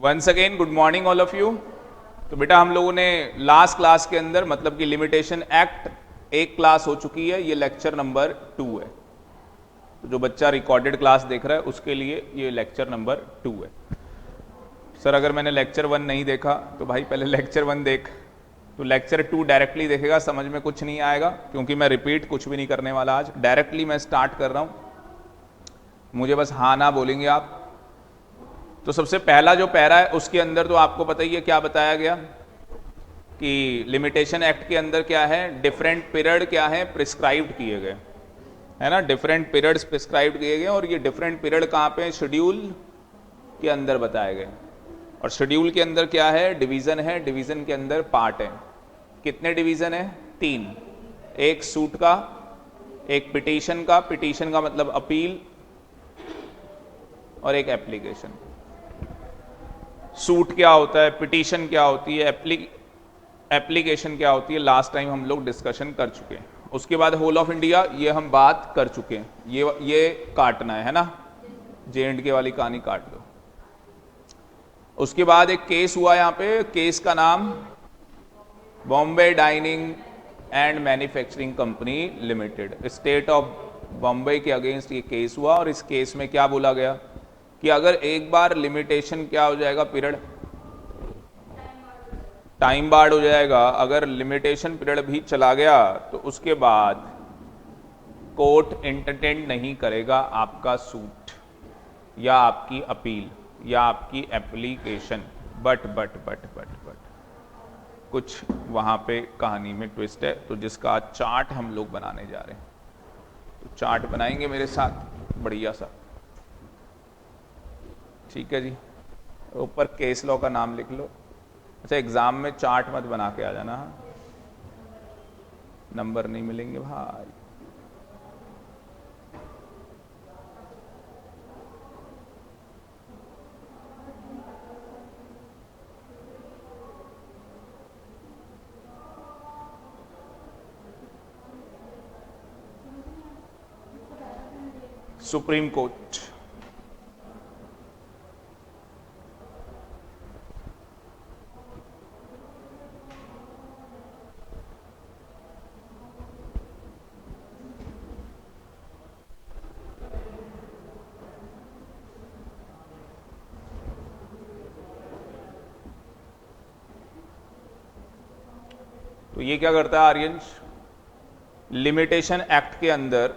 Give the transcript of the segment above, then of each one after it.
Once again good morning all of you. तो बेटा हम लोगों ने लास्ट क्लास के अंदर मतलब कि लिमिटेशन एक्ट एक क्लास हो चुकी है, ये लेक्चर नंबर 2 है। तो जो बच्चा रिकॉर्डेड क्लास देख रहा है उसके लिए ये लेक्चर नंबर 2 है। सर अगर मैंने लेक्चर 1 नहीं देखा तो भाई पहले लेक्चर 1 देख, तो लेक्चर 2 डायरेक्टली देखेगा, समझ में कुछ नहीं आएगा क्योंकि मैं रिपीट कुछ भी नहीं करने वाला आज, डायरेक्टली मैं स्टार्ट कर रहा हूं। मुझे बस हाँ ना बोलेंगे आप। तो सबसे पहला जो पैरा है उसके अंदर तो आपको पता ही है क्या बताया गया कि लिमिटेशन एक्ट के अंदर क्या है, डिफरेंट पीरियड क्या है प्रिस्क्राइब्ड किए गए, है ना। डिफरेंट पीरियड्स प्रिस्क्राइब्ड किए गए और ये डिफरेंट पीरियड कहाँ पे, शेड्यूल के अंदर बताए गए। और शेड्यूल के अंदर क्या है, डिवीजन है, डिवीजन के अंदर पार्ट है। कितने डिवीजन है, 3। एक सूट का, एक पिटीशन का, पिटीशन का मतलब अपील, और एक एप्लीकेशन। सूट क्या होता है, पिटीशन क्या होती है, एप्लीकेशन क्या होती है, लास्ट टाइम हम लोग डिस्कशन कर चुके हैं। उसके बाद होल ऑफ इंडिया, ये हम बात कर चुके हैं। ये काटना है ना, JNK वाली कहानी काट दो। उसके बाद एक केस हुआ यहाँ पे, केस का नाम Bombay dining and manufacturing company limited, state of Bombay के अगेंस्ट ये केस हुआ। और इस केस में क्या बोला गया कि अगर एक बार लिमिटेशन क्या हो जाएगा, पीरियड टाइम बार्ड हो जाएगा, अगर लिमिटेशन पीरियड भी चला गया तो उसके बाद कोर्ट एंटरटेन नहीं करेगा आपका सूट या आपकी अपील या आपकी एप्लीकेशन। बट कुछ वहां पे कहानी में ट्विस्ट है, तो जिसका चार्ट हम लोग बनाने जा रहे हैं। तो चार्ट बनाएंगे मेरे साथ बढ़िया सा, ठीक है जी। ऊपर केस लॉ का नाम लिख लो। अच्छा एग्जाम में चार्ट मत बना के आ जाना, नंबर नहीं मिलेंगे भाई। सुप्रीम कोर्ट, तो ये क्या करता है आर्यंश, लिमिटेशन एक्ट के अंदर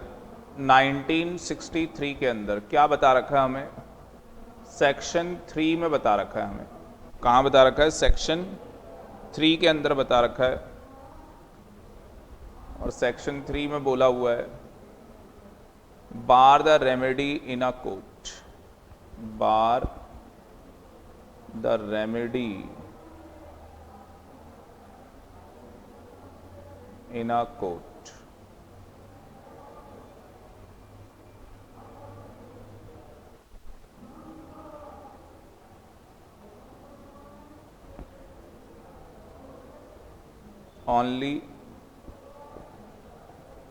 1963 के अंदर क्या बता रखा है हमें, सेक्शन 3 में बता रखा है हमें। कहाँ बता रखा है, सेक्शन 3 के अंदर बता रखा है। और सेक्शन 3 में बोला हुआ है, bar the remedy in a court, bar the remedy in a court,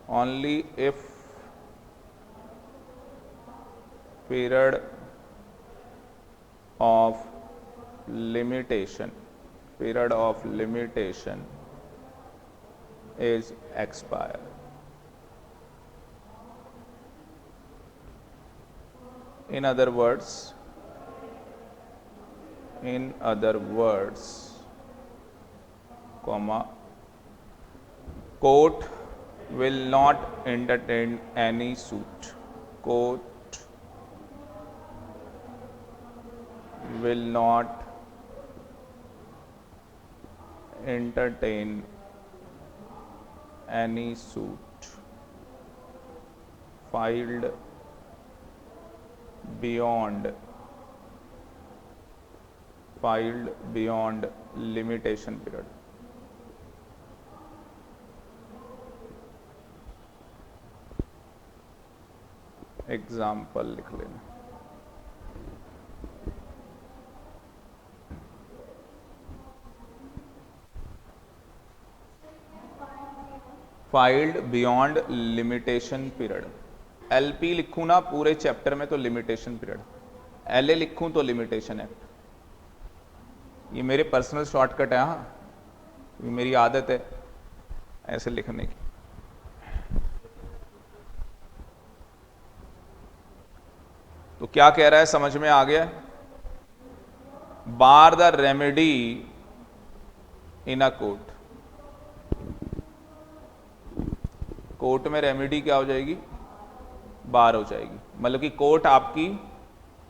only if period of limitation is expired. In other words, comma, court will not entertain any suit. Court will not entertain any suit filed beyond limitation period. Example लिख लेना, filed beyond limitation period. LP लिखूँ ना पूरे chapter में तो limitation period, LA लिखूँ तो limitation act. ये मेरे पर्सनल शॉर्टकट है, हाँ, ये मेरी आदत है ऐसे लिखने की। तो क्या कह रहा है, समझ में आ गया? Bar the remedy in a court. Court में रेमेडी क्या हो जाएगी? बार हो जाएगी। मतलब कि कोर्ट आपकी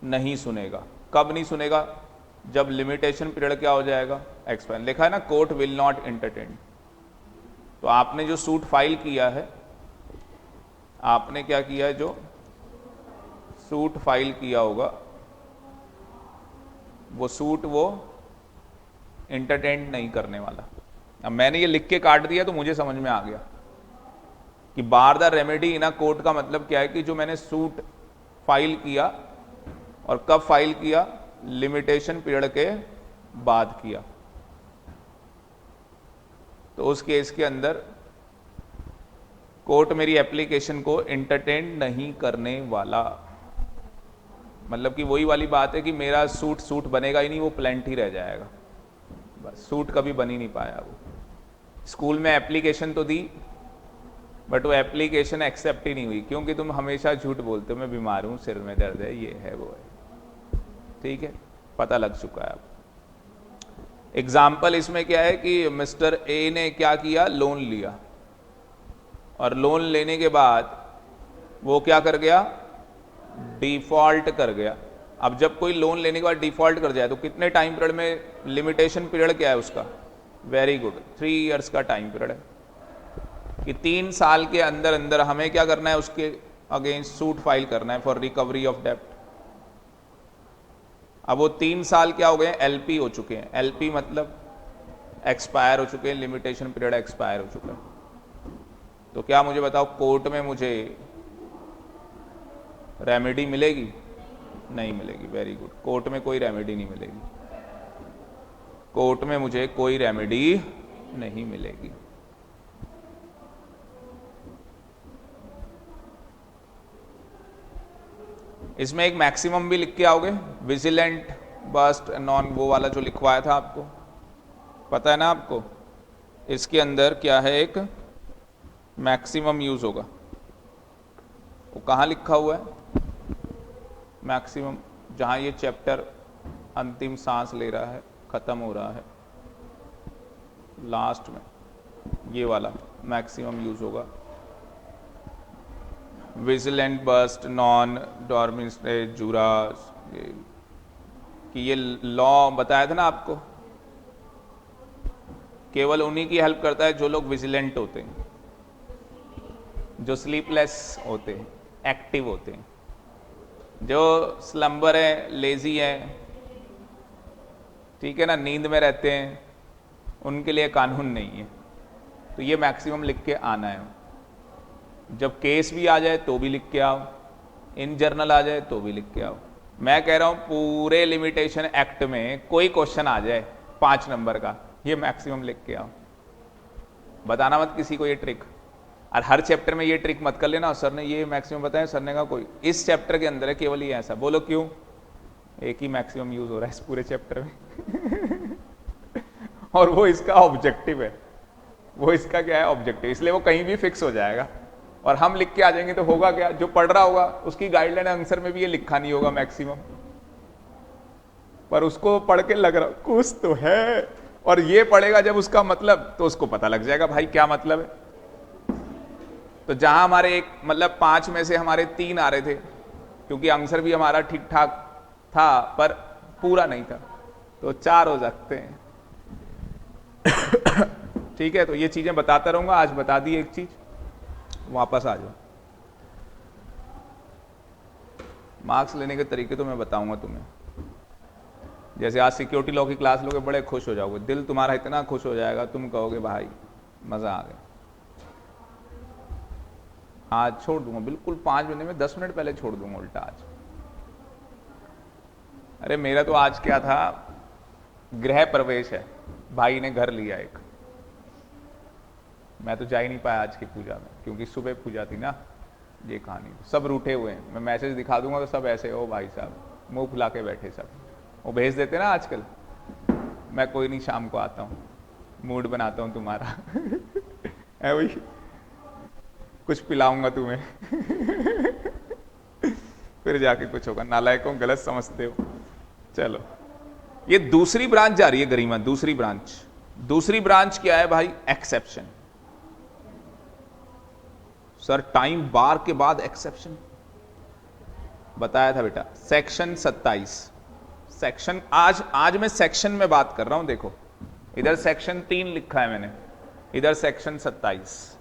नहीं सुनेगा। कब नहीं सुनेगा? जब लिमिटेशन पीरियड क्या हो जाएगा? एक्सपायर। लिखा है ना, कोर्ट विल नॉट एंटरटेन। तो आपने जो सूट फाइल किया है, आपने क्या किया है, जो सूट फाइल किया होगा वो सूट वो एंटरटेन नहीं करने वाला। अब मैंने ये लिख के काट दिया तो मुझे समझ में आ गया कि bar the remedy in a court का मतलब क्या है कि जो मैंने सूट फाइल किया, और कब फाइल किया? लिमिटेशन पीरियड के बाद किया। तो उस केस के अंदर कोर्ट मेरी एप्लीकेशन को एंटरटेन नहीं करने वाला। मतलब कि वही वाली बात है कि मेरा सूट बनेगा ही नहीं, वो प्लेंट ही रह जाएगा। बस सूट कभी बन ही नहीं पाया। वो स्कूल में एप्लीकेशन तो दी, बट वो एप्लीकेशन एक्सेप्ट ही नहीं हुई, क्योंकि तुम हमेशा झूठ बोलते हो, मैं बीमार हूं, सिर में दर्द है, ये है वो है। ठीक है, पता लग चुका है अब। एग्जाम्पल इसमें क्या है कि मिस्टर ए ने क्या किया? लोन लिया, और लोन लेने के बाद वो क्या कर गया? डिफॉल्ट कर गया। अब जब कोई लोन लेने के बाद डिफॉल्ट कर जाए तो कितने टाइम पीरियड में? लिमिटेशन पीरियड क्या है उसका? वेरी गुड, 3 इयर्स का टाइम पीरियड है कि 3 साल के अंदर अंदर हमें क्या करना है? उसके अगेंस्ट सूट फाइल करना है फॉर रिकवरी ऑफ डेप्ट। अब वो 3 साल क्या हो गए? एलपी हो चुके हैं। एलपी मतलब एक्सपायर हो चुके हैं, लिमिटेशन पीरियड एक्सपायर हो चुका है। तो क्या मुझे बताओ, कोर्ट में मुझे रेमेडी मिलेगी? नहीं मिलेगी। वेरी गुड, कोर्ट में कोई रेमेडी नहीं मिलेगी। कोर्ट में मुझे कोई रेमेडी नहीं मिलेगी। इसमें एक मैक्सिमम भी लिख के आओगे, विजिलेंट, बस्ट, नॉन, वो वाला जो लिखवाया था आपको, पता है ना आपको? इसके अंदर क्या है? एक मैक्सिमम यूज होगा। वो कहाँ लिखा हुआ है मैक्सिमम? जहाँ ये चैप्टर अंतिम सांस ले रहा है, खत्म हो रहा है, लास्ट में ये वाला मैक्सिमम यूज होगा। विजिलेंट, बस्ट, नॉन, डॉर्मेंट, जुरास, कि ये लॉ बताया था ना आपको, केवल उन्हीं की हेल्प करता है जो लोग विजिलेंट होते हैं, जो स्लीपलेस होते हैं, एक्टिव होते हैं। जो स्लम्बर है, लेजी है, ठीक है ना, नींद में रहते हैं, उनके लिए कानून नहीं है। तो ये मैक्सिमम लिख के आना है। जब केस भी आ जाए तो भी लिख के आओ, इन जर्नल आ जाए तो भी लिख के आओ। मैं कह रहा हूं पूरे लिमिटेशन एक्ट में कोई क्वेश्चन आ जाए 5 नंबर का, ये मैक्सिमम लिख के आओ। बताना मत किसी को ये ट्रिक, और हर चैप्टर में ये ट्रिक मत कर लेना, सर ने ये मैक्सिमम बताया, सर ने कहा कोई इस चैप्टर के अंदर है केवल ये ऐसा। बोलो क्यों? एक ही मैक्सिमम यूज हो रहा है इस पूरे चैप्टर में और वो इसका ऑब्जेक्टिव है, वो इसका क्या है? ऑब्जेक्टिव। इसलिए वो कहीं भी फिक्स हो जाएगा और हम लिख के आ जाएंगे तो होगा क्या? जो पढ़ रहा होगा उसकी गाइडलाइन आंसर में भी ये लिखा नहीं होगा मैक्सिमम, पर उसको पढ़ के लग रहा कुछ तो है, और ये पढ़ेगा जब उसका मतलब, तो उसको पता लग जाएगा भाई क्या मतलब है। तो जहां हमारे एक मतलब 5 में से हमारे 3 आ रहे थे, क्योंकि आंसर भी हमारा ठीक ठाक था पर पूरा नहीं था, तो 4 हो सकते हैं ठीक है, तो ये चीजें बताता रहूंगा। आज बता दी एक चीज, वापस आ जाओ। मार्क्स लेने के तरीके तो मैं बताऊंगा तुम्हें। जैसे आज सिक्योरिटी लॉ की क्लास लोगे, बड़े खुश हो जाओगे, दिल तुम्हारा इतना खुश हो जाएगा, तुम कहोगे भाई मजा आ गया। आज छोड़ दूंगा बिल्कुल 5 मिनट में, 10 मिनट पहले छोड़ दूंगा उल्टा आज। अरे मेरा तो आज क्या था, गृह प्रवेश है, भाई ने घर लिया एक, मैं तो जा ही नहीं पाया आज की पूजा में, क्योंकि सुबह पूजा थी ना। ये कहानी, सब रूठे हुए हैं, मैं मैसेज दिखा दूंगा तो सब ऐसे, ओ भाई साहब मुंह फुला के बैठे सब, वो भेज देते ना आजकल, मैं कोई नहीं, शाम को आता हूँ, मूड बनाता हूँ तुम्हारा है भाई, कुछ पिलाऊंगा तुम्हें फिर जाके कुछ होगा। नालायकों, गलत समझते हो। चलो, ये दूसरी ब्रांच जा रही है गरिमा, दूसरी ब्रांच। दूसरी ब्रांच क्या है भाई? एक्सेप्शन। सर टाइम बार के बाद एक्सेप्शन बताया था बेटा। सेक्शन 27, सेक्शन आज मैं सेक्शन में बात कर रहा हूं। देखो इधर सेक्शन 3 लिखा है मैंने, इधर सेक्शन 27।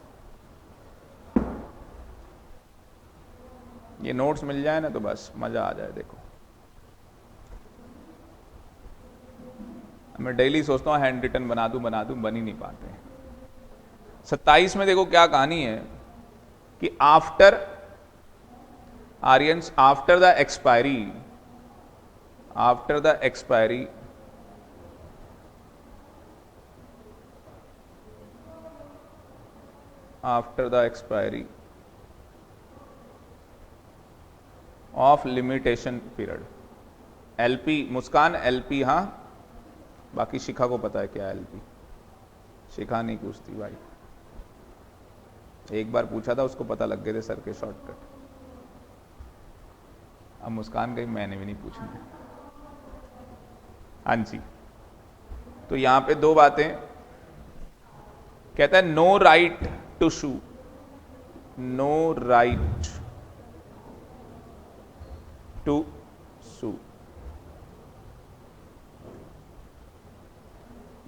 ये नोट्स मिल जाए ना तो बस मजा आ जाए। देखो मैं डेली सोचता हूं हैंड रिटन बना दूं, बन ही नहीं पाते। 27 में देखो क्या कहानी है कि after Aryans, after the expiry of limitation period, LP. Muskan LP, हाँ बाकी शिखा को पता है क्या है एलपी। शिखा नहीं पूछती भाई, एक बार पूछा था उसको पता लग गए थे सर के शॉर्टकट। अब मुस्कान गई, मैंने भी नहीं पूछना। हाँ जी, तो यहां पे दो बातें कहता है। No right to sue, no right to sue.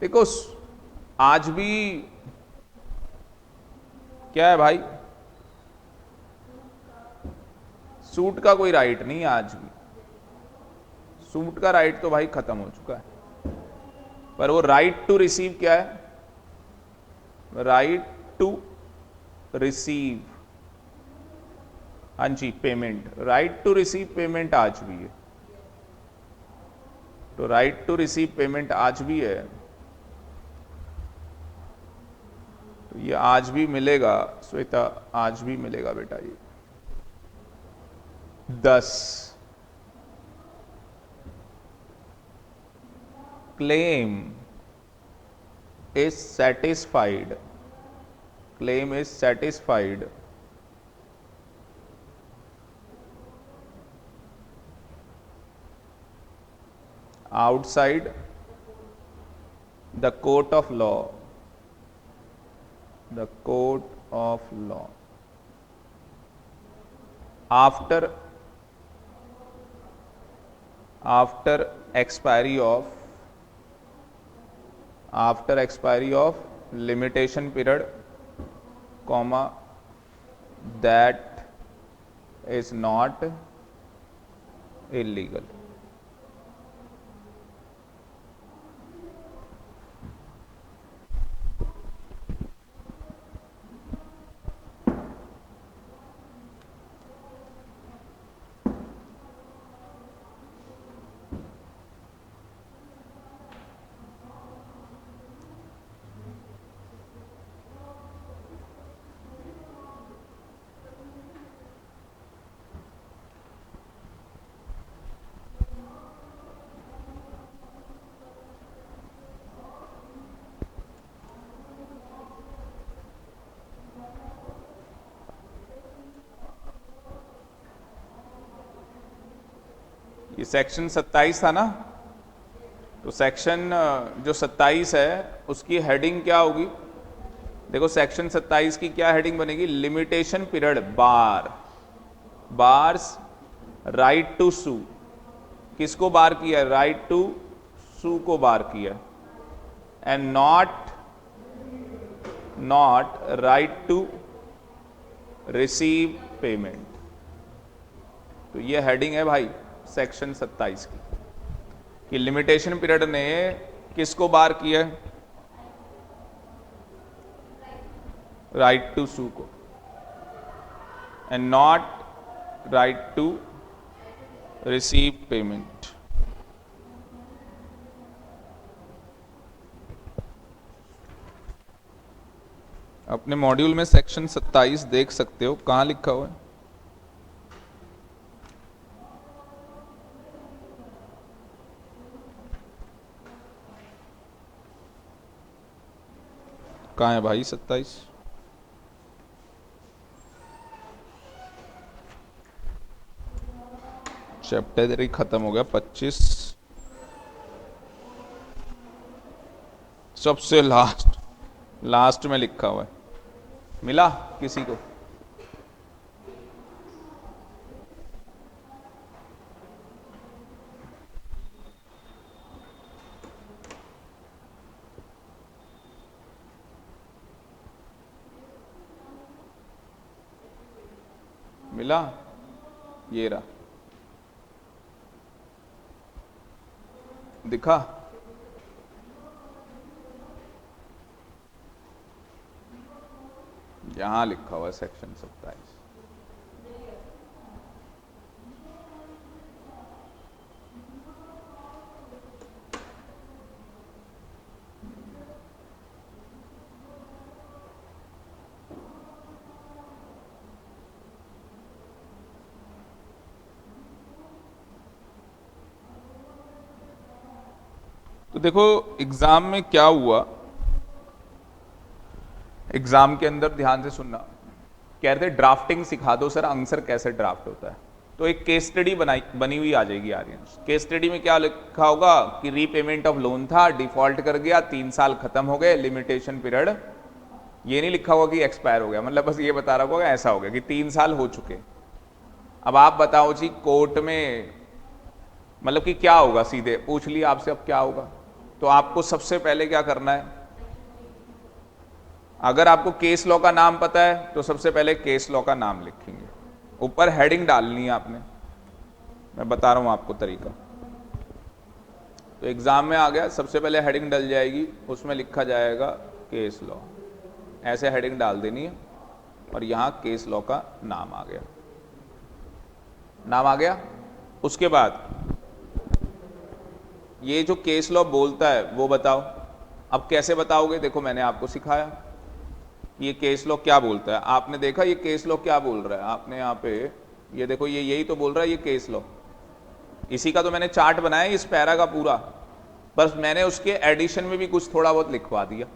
देखो आज भी क्या है भाई, सूट का कोई राइट नहीं है आज भी। सूट का राइट तो भाई खत्म हो चुका है, पर वो राइट टू रिसीव क्या है? राइट टू रिसीव, हाँ जी, payment. Right to receive payment आज भी है। तो राइट टू रिसीव पेमेंट आज भी है, तो ये आज भी मिलेगा श्वेता, आज भी मिलेगा बेटा। ये 10 claim is satisfied, claim is satisfied outside the court of law, the court of law after expiry of limitation period, comma, that is not illegal। ये सेक्शन 27 था ना, तो सेक्शन जो 27 है उसकी हेडिंग क्या होगी? देखो सेक्शन 27 की क्या हेडिंग बनेगी? Limitation period bar, bars right to sue. किसको बार किया? राइट टू सू को बार किया। And not right to receive payment. तो ये हेडिंग है भाई सेक्शन 27 की, कि लिमिटेशन पीरियड ने किसको बार किया? राइट टू सू को, and not right to receive payment. अपने मॉड्यूल में सेक्शन 27 देख सकते हो, कहां लिखा हुआ है? कहाँ है भाई 27? चैप्टर 3 खत्म हो गया। 25 सबसे लास्ट, लास्ट में लिखा हुआ है। मिला किसी को? मिला? ये रहा, दिखा? यहां लिखा हुआ है सेक्शन 27। तो देखो एग्जाम में क्या हुआ, एग्जाम के अंदर ध्यान से सुनना, कह रहे थे ड्राफ्टिंग सिखा दो सर, आंसर कैसे ड्राफ्ट होता है। तो एक केस स्टडी बनी हुई आ जाएगी आर्यन। केस स्टडी में क्या लिखा होगा कि रीपेमेंट ऑफ लोन था, डिफॉल्ट कर गया, 3 साल खत्म हो गए, लिमिटेशन पीरियड। ये नहीं लिखा होगा कि एक्सपायर हो गया, मतलब बस ये बता रहा होगा ऐसा हो गया कि 3 साल हो चुके। अब आप बताओ जी कोर्ट में मतलब कि क्या होगा, सीधे पूछ लिया आपसे अब क्या होगा। तो आपको सबसे पहले क्या करना है, अगर आपको केस लॉ का नाम पता है तो सबसे पहले केस लॉ का नाम लिखेंगे, ऊपर हेडिंग डालनी है आपने, मैं बता रहा हूं आपको तरीका। तो एग्जाम में आ गया, सबसे पहले हेडिंग डल जाएगी, उसमें लिखा जाएगा केस लॉ, ऐसे हेडिंग डाल देनी है और यहां केस लॉ का नाम आ गया, नाम आ गया। उसके बाद ये जो केस लॉ बोलता है वो बताओ। अब कैसे बताओगे, देखो मैंने आपको सिखाया ये केस लॉ क्या बोलता है। आपने देखा ये केस लॉ क्या बोल रहा है, आपने यहाँ पे ये देखो, ये यही तो बोल रहा है ये केस लॉ। इसी का तो मैंने चार्ट बनाया इस पैरा का पूरा, बस मैंने उसके एडिशन में भी कुछ थोड़ा बहुत लिखवा दिया।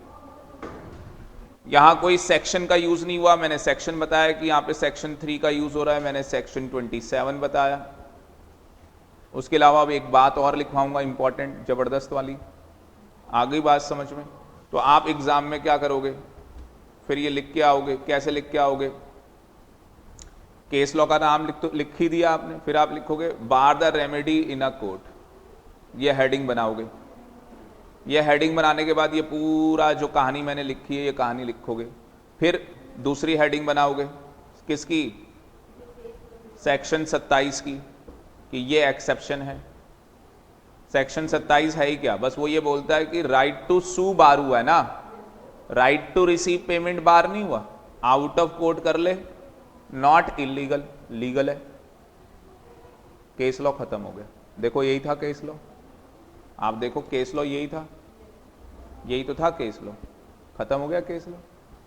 यहां कोई सेक्शन का यूज नहीं हुआ, मैंने सेक्शन बताया कि यहाँ पे सेक्शन 3 का यूज हो रहा है, मैंने सेक्शन 27 बताया। उसके अलावा अब एक बात और लिखवाऊंगा इंपॉर्टेंट, जबरदस्त वाली, आ गई बात समझ में। तो आप एग्जाम में क्या करोगे, फिर ये लिख के आओगे। कैसे लिख के आओगे, केस लॉ का नाम लिख ही दिया आपने, फिर आप लिखोगे bar the remedy in a court, ये हेडिंग बनाओगे। ये हेडिंग बनाने के बाद ये पूरा जो कहानी मैंने लिखी है ये कहानी लिखोगे। फिर दूसरी हेडिंग बनाओगे किसकी, सेक्शन 27 की, कि ये एक्सेप्शन है। सेक्शन 27 है ही क्या, बस वो ये बोलता है कि राइट टू सू बार हुआ है ना, राइट टू रिसीव पेमेंट बार नहीं हुआ, आउट ऑफ कोर्ट कर ले, नॉट इलीगल, लीगल है। केस लॉ खत्म हो गया। देखो यही था केस लॉ, आप देखो केस लॉ यही था, यही तो था केस लॉ, खत्म हो गया केस लॉ।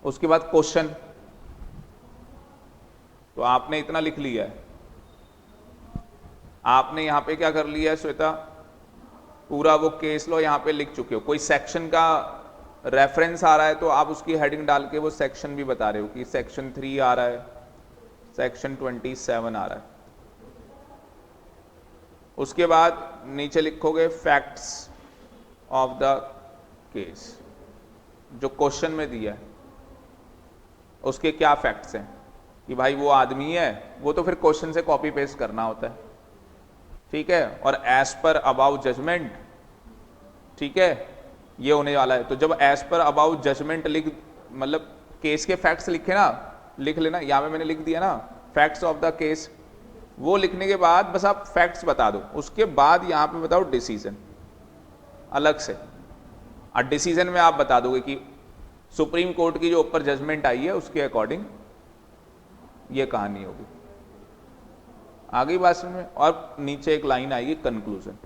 उसके बाद क्वेश्चन, तो आपने इतना लिख लिया है, आपने यहां पे क्या कर लिया है श्वेता, पूरा वो केस लॉ यहां पे लिख चुके हो। कोई सेक्शन का रेफरेंस आ रहा है तो आप उसकी हेडिंग डाल के वो सेक्शन भी बता रहे हो कि सेक्शन 3 आ रहा है, सेक्शन 27 आ रहा है। उसके बाद नीचे लिखोगे फैक्ट्स ऑफ द केस, जो क्वेश्चन में दिया है उसके क्या फैक्ट्स हैं, कि भाई वो आदमी है, वो तो फिर क्वेश्चन से कॉपी पेस्ट करना होता है, ठीक है। और एज पर अबाउट जजमेंट, ठीक है, ये होने वाला है। तो जब एज पर अबाउट जजमेंट लिख, मतलब केस के फैक्ट्स लिखे ना, लिख लेना, यहां पे मैंने लिख दिया ना फैक्ट्स ऑफ द केस, वो लिखने के बाद बस आप फैक्ट्स बता दो। उसके बाद यहां पे बताओ डिसीजन अलग से, और डिसीजन में आप बता दोगे कि सुप्रीम कोर्ट की जो ऊपर जजमेंट आई है उसके अकॉर्डिंग ये कहानी होगी। आगे बात समझ में। और नीचे एक लाइन आएगी कंक्लूजन,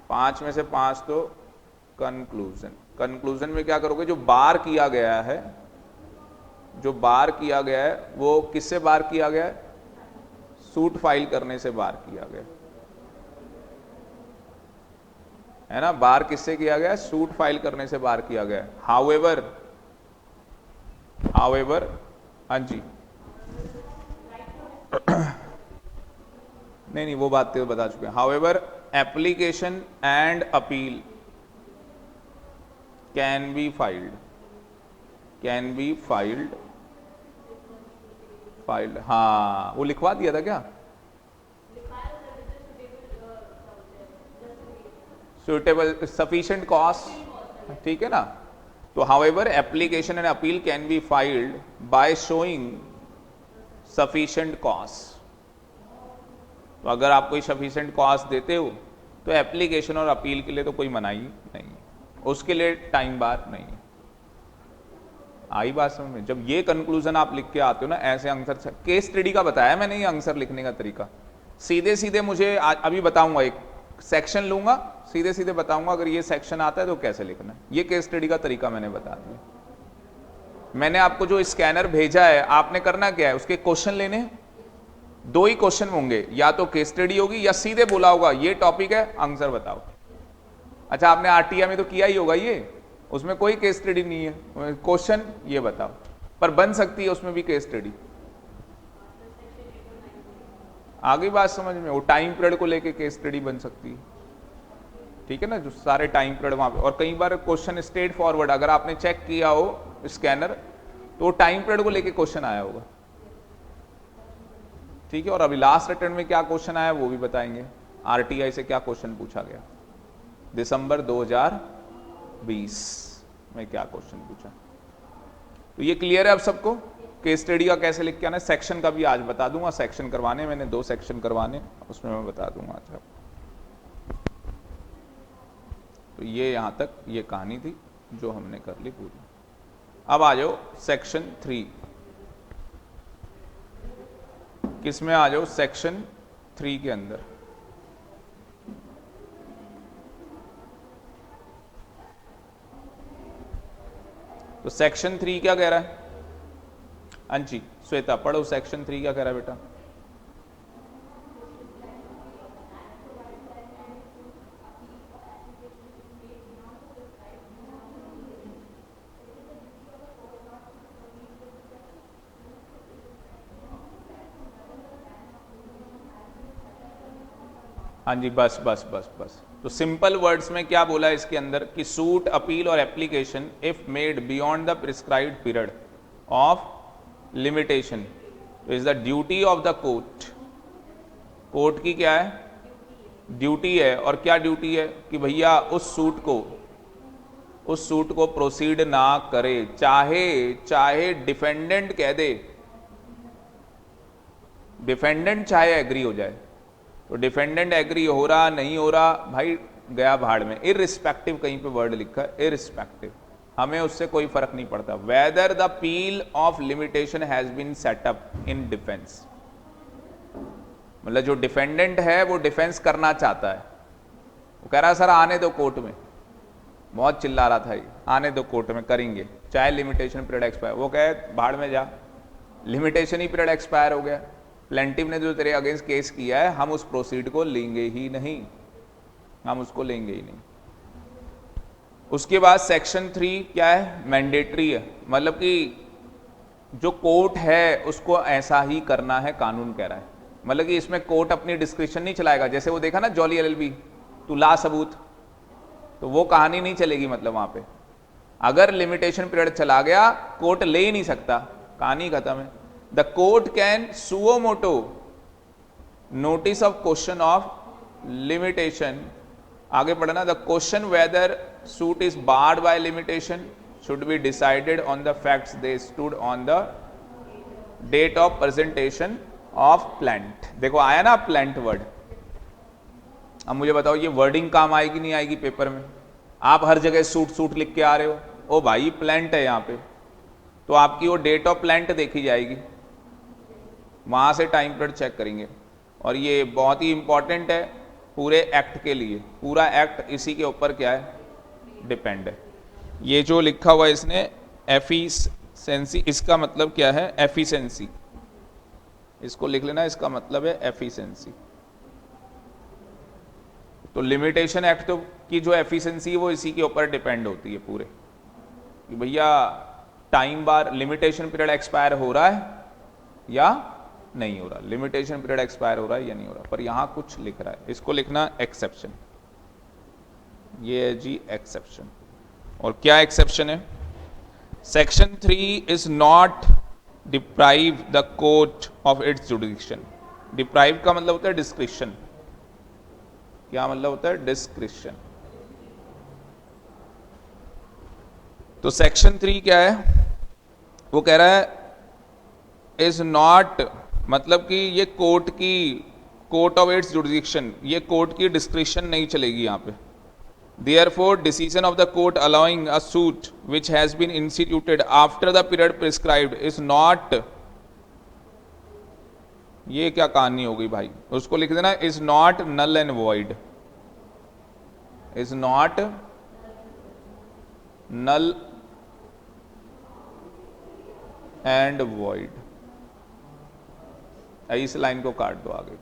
5 में से 5 तो कंक्लूजन। कंक्लूजन में क्या करोगे, जो बार किया गया है, जो बार किया गया है वो किससे बार किया गया है, सूट फाइल करने से बार किया गया। है ना, बार किससे किया गया, सूट फाइल करने से बार किया गया। हाउएवर, हाउएवर, हाँ जी नहीं नहीं वो बात तो बता चुके हैं। However application and appeal can be filed, can be filed, filed, हाँ वो लिखवा दिया था क्या, सुटेबल सफिशिएंट कॉस्ट, ठीक है ना। तो however application and appeal can be filed by showing sufficient cost. तो अगर आप कोई सफिशिएंट कॉस्ट देते हो तो एप्लीकेशन और अपील के लिए तो कोई मनाही नहीं है, उसके लिए टाइम बार नहीं है। आई बात समझ में। जब ये कंक्लूजन आप लिख के आते हो ना, ऐसे आंसर, केस स्टडी का बताया मैंने ये आंसर लिखने का तरीका। सीधे सीधे मुझे अभी बताऊंगा, एक सेक्शन लूंगा, सीधे सीधे बताऊंगा अगर ये सेक्शन आता है तो कैसे लिखना है। ये केस स्टडी का तरीका मैंने बता दिया। मैंने आपको जो स्कैनर भेजा है, आपने करना क्या है, उसके क्वेश्चन लेने, दो ही क्वेश्चन होंगे, या तो केस स्टडी होगी या सीधे बोला होगा ये टॉपिक है आंसर बताओ। अच्छा आपने आरटीआई में तो किया ही होगा ये, उसमें कोई केस स्टडी नहीं है, क्वेश्चन ये बताओ, पर बन सकती है उसमें भी केस स्टडी। आगे बात समझ में, वो टाइम पीरियड को लेके केस स्टडी बन सकती है, ठीक है ना, जो सारे टाइम पीरियड वहां पे। और कई बार क्वेश्चन स्ट्रेट फॉरवर्ड, अगर आपने चेक किया हो स्कैनर तो टाइम पीरियड को लेके क्वेश्चन आया होगा, ठीक है। और अभी लास्ट अटेम्प्ट में क्या क्वेश्चन आया वो भी बताएंगे, आरटीआई से क्या क्वेश्चन पूछा गया दिसंबर 2020 में, क्या क्वेश्चन पूछा। तो ये क्लियर है अब सबको, केस स्टडी का कैसे लिख के आना है। सेक्शन का भी आज बता दूंगा, सेक्शन करवाने मैंने 2 सेक्शन करवाने, उसमें मैं बता दूंगा। अच्छा तो ये यहां तक ये कहानी थी जो हमने कर ली पूरी। अब आ जाओ सेक्शन 3, किसमें आ जाओ, सेक्शन 3 के अंदर। तो सेक्शन 3 क्या कह रहा है, अंची श्वेता पढ़ो, सेक्शन 3 क्या कह रहा है बेटा। हाँ जी बस बस बस बस। तो सिंपल वर्ड्स में क्या बोला है इसके अंदर कि सूट, अपील और application if made beyond the prescribed period of limitation is the duty of the court. Court की क्या है, ड्यूटी है। और क्या ड्यूटी है कि भैया उस सूट को प्रोसीड ना करे, चाहे डिफेंडेंट कह दे, डिफेंडेंट चाहे एग्री हो जाए। तो डिफेंडेंट एग्री हो रहा नहीं हो रहा, भाई गया भाड़ में, इररिस्पेक्टिव कहीं पे वर्ड लिखा है इररिस्पेक्टिव, हमें उससे कोई फर्क नहीं पड़ता। Whether the plea of limitation has been set up in defence, मतलब जो डिफेंडेंट है वो डिफेंस करना चाहता है, वो कह रहा है सर आने दो कोर्ट में, बहुत चिल्ला रहा था ये, आने दो कोर्ट में करेंगे चाहे लिमिटेशन पीरियड एक्सपायर, वो कहे भाड़ में जा, लिमिटेशन ही पीरियड एक्सपायर हो गया, प्लेंटिव ने जो तेरे अगेंस्ट केस किया है हम उस प्रोसीड को लेंगे ही नहीं, हम उसको लेंगे ही नहीं। उसके बाद सेक्शन 3 क्या है, मैंडेटरी है, मतलब कि जो कोर्ट है उसको ऐसा ही करना है, कानून कह रहा है। मतलब कि इसमें कोर्ट अपनी डिस्क्रिप्शन नहीं चलाएगा, जैसे वो देखा ना जॉली एलएलबी, तू ला सबूत, तो वो कहानी नहीं चलेगी। मतलब वहां पे अगर लिमिटेशन पीरियड चला गया कोर्ट ले ही नहीं सकता, कहानी खत्म है। The court can suo motu notice of question of limitation, आगे पढ़ना, the question whether suit is barred by limitation should be decided on the facts they stood on the date of presentation of plaint. देखो आया ना plaint word, अब मुझे बताओ ये wording काम आएगी नहीं आएगी पेपर में। आप हर जगह सूट लिख के आ रहे हो, ओ भाई प्लेंट है यहाँ पे, तो आपकी वो डेट ऑफ प्लेंट देखी जाएगी, वहां से टाइम पीरियड चेक करेंगे। और ये बहुत ही इंपॉर्टेंट है पूरे एक्ट के लिए, पूरा एक्ट इसी के ऊपर क्या है, डिपेंड है। ये जो लिखा हुआ है इसने एफिशिएंसी, इसका मतलब क्या है, एफिशिएंसी, इसको लिख लेना, इसका मतलब है एफिशिएंसी। तो लिमिटेशन एक्ट तो की जो एफिशिएंसी है वो इसी के ऊपर डिपेंड होती है पूरे, कि भैया टाइम बार लिमिटेशन पीरियड एक्सपायर हो रहा है या नहीं हो रहा, लिमिटेशन पीरियड एक्सपायर हो रहा है या नहीं हो रहा। पर यहां कुछ लिख रहा है, इसको लिखना एक्सेप्शन, ये है जी एक्सेप्शन। और क्या एक्सेप्शन है? Section 3 is not deprive the court of its जुडिक्शन। Deprive का मतलब होता है डिस्क्रिप्शन। क्या मतलब होता है? डिस्क्रिप्शन। तो सेक्शन 3 क्या है? वो कह रहा है इज नॉट, मतलब कि ये कोर्ट ऑफ इट्स जुडिक्शन, ये कोर्ट की डिस्क्रिप्शन नहीं चलेगी यहां पे। Therefore, decision of the court allowing a suit which has been instituted after the period prescribed is not, ये क्या कहानी हो गई भाई, उसको लिख देना is not null and void, is not null and void। इस लाइन को काट दो आगे।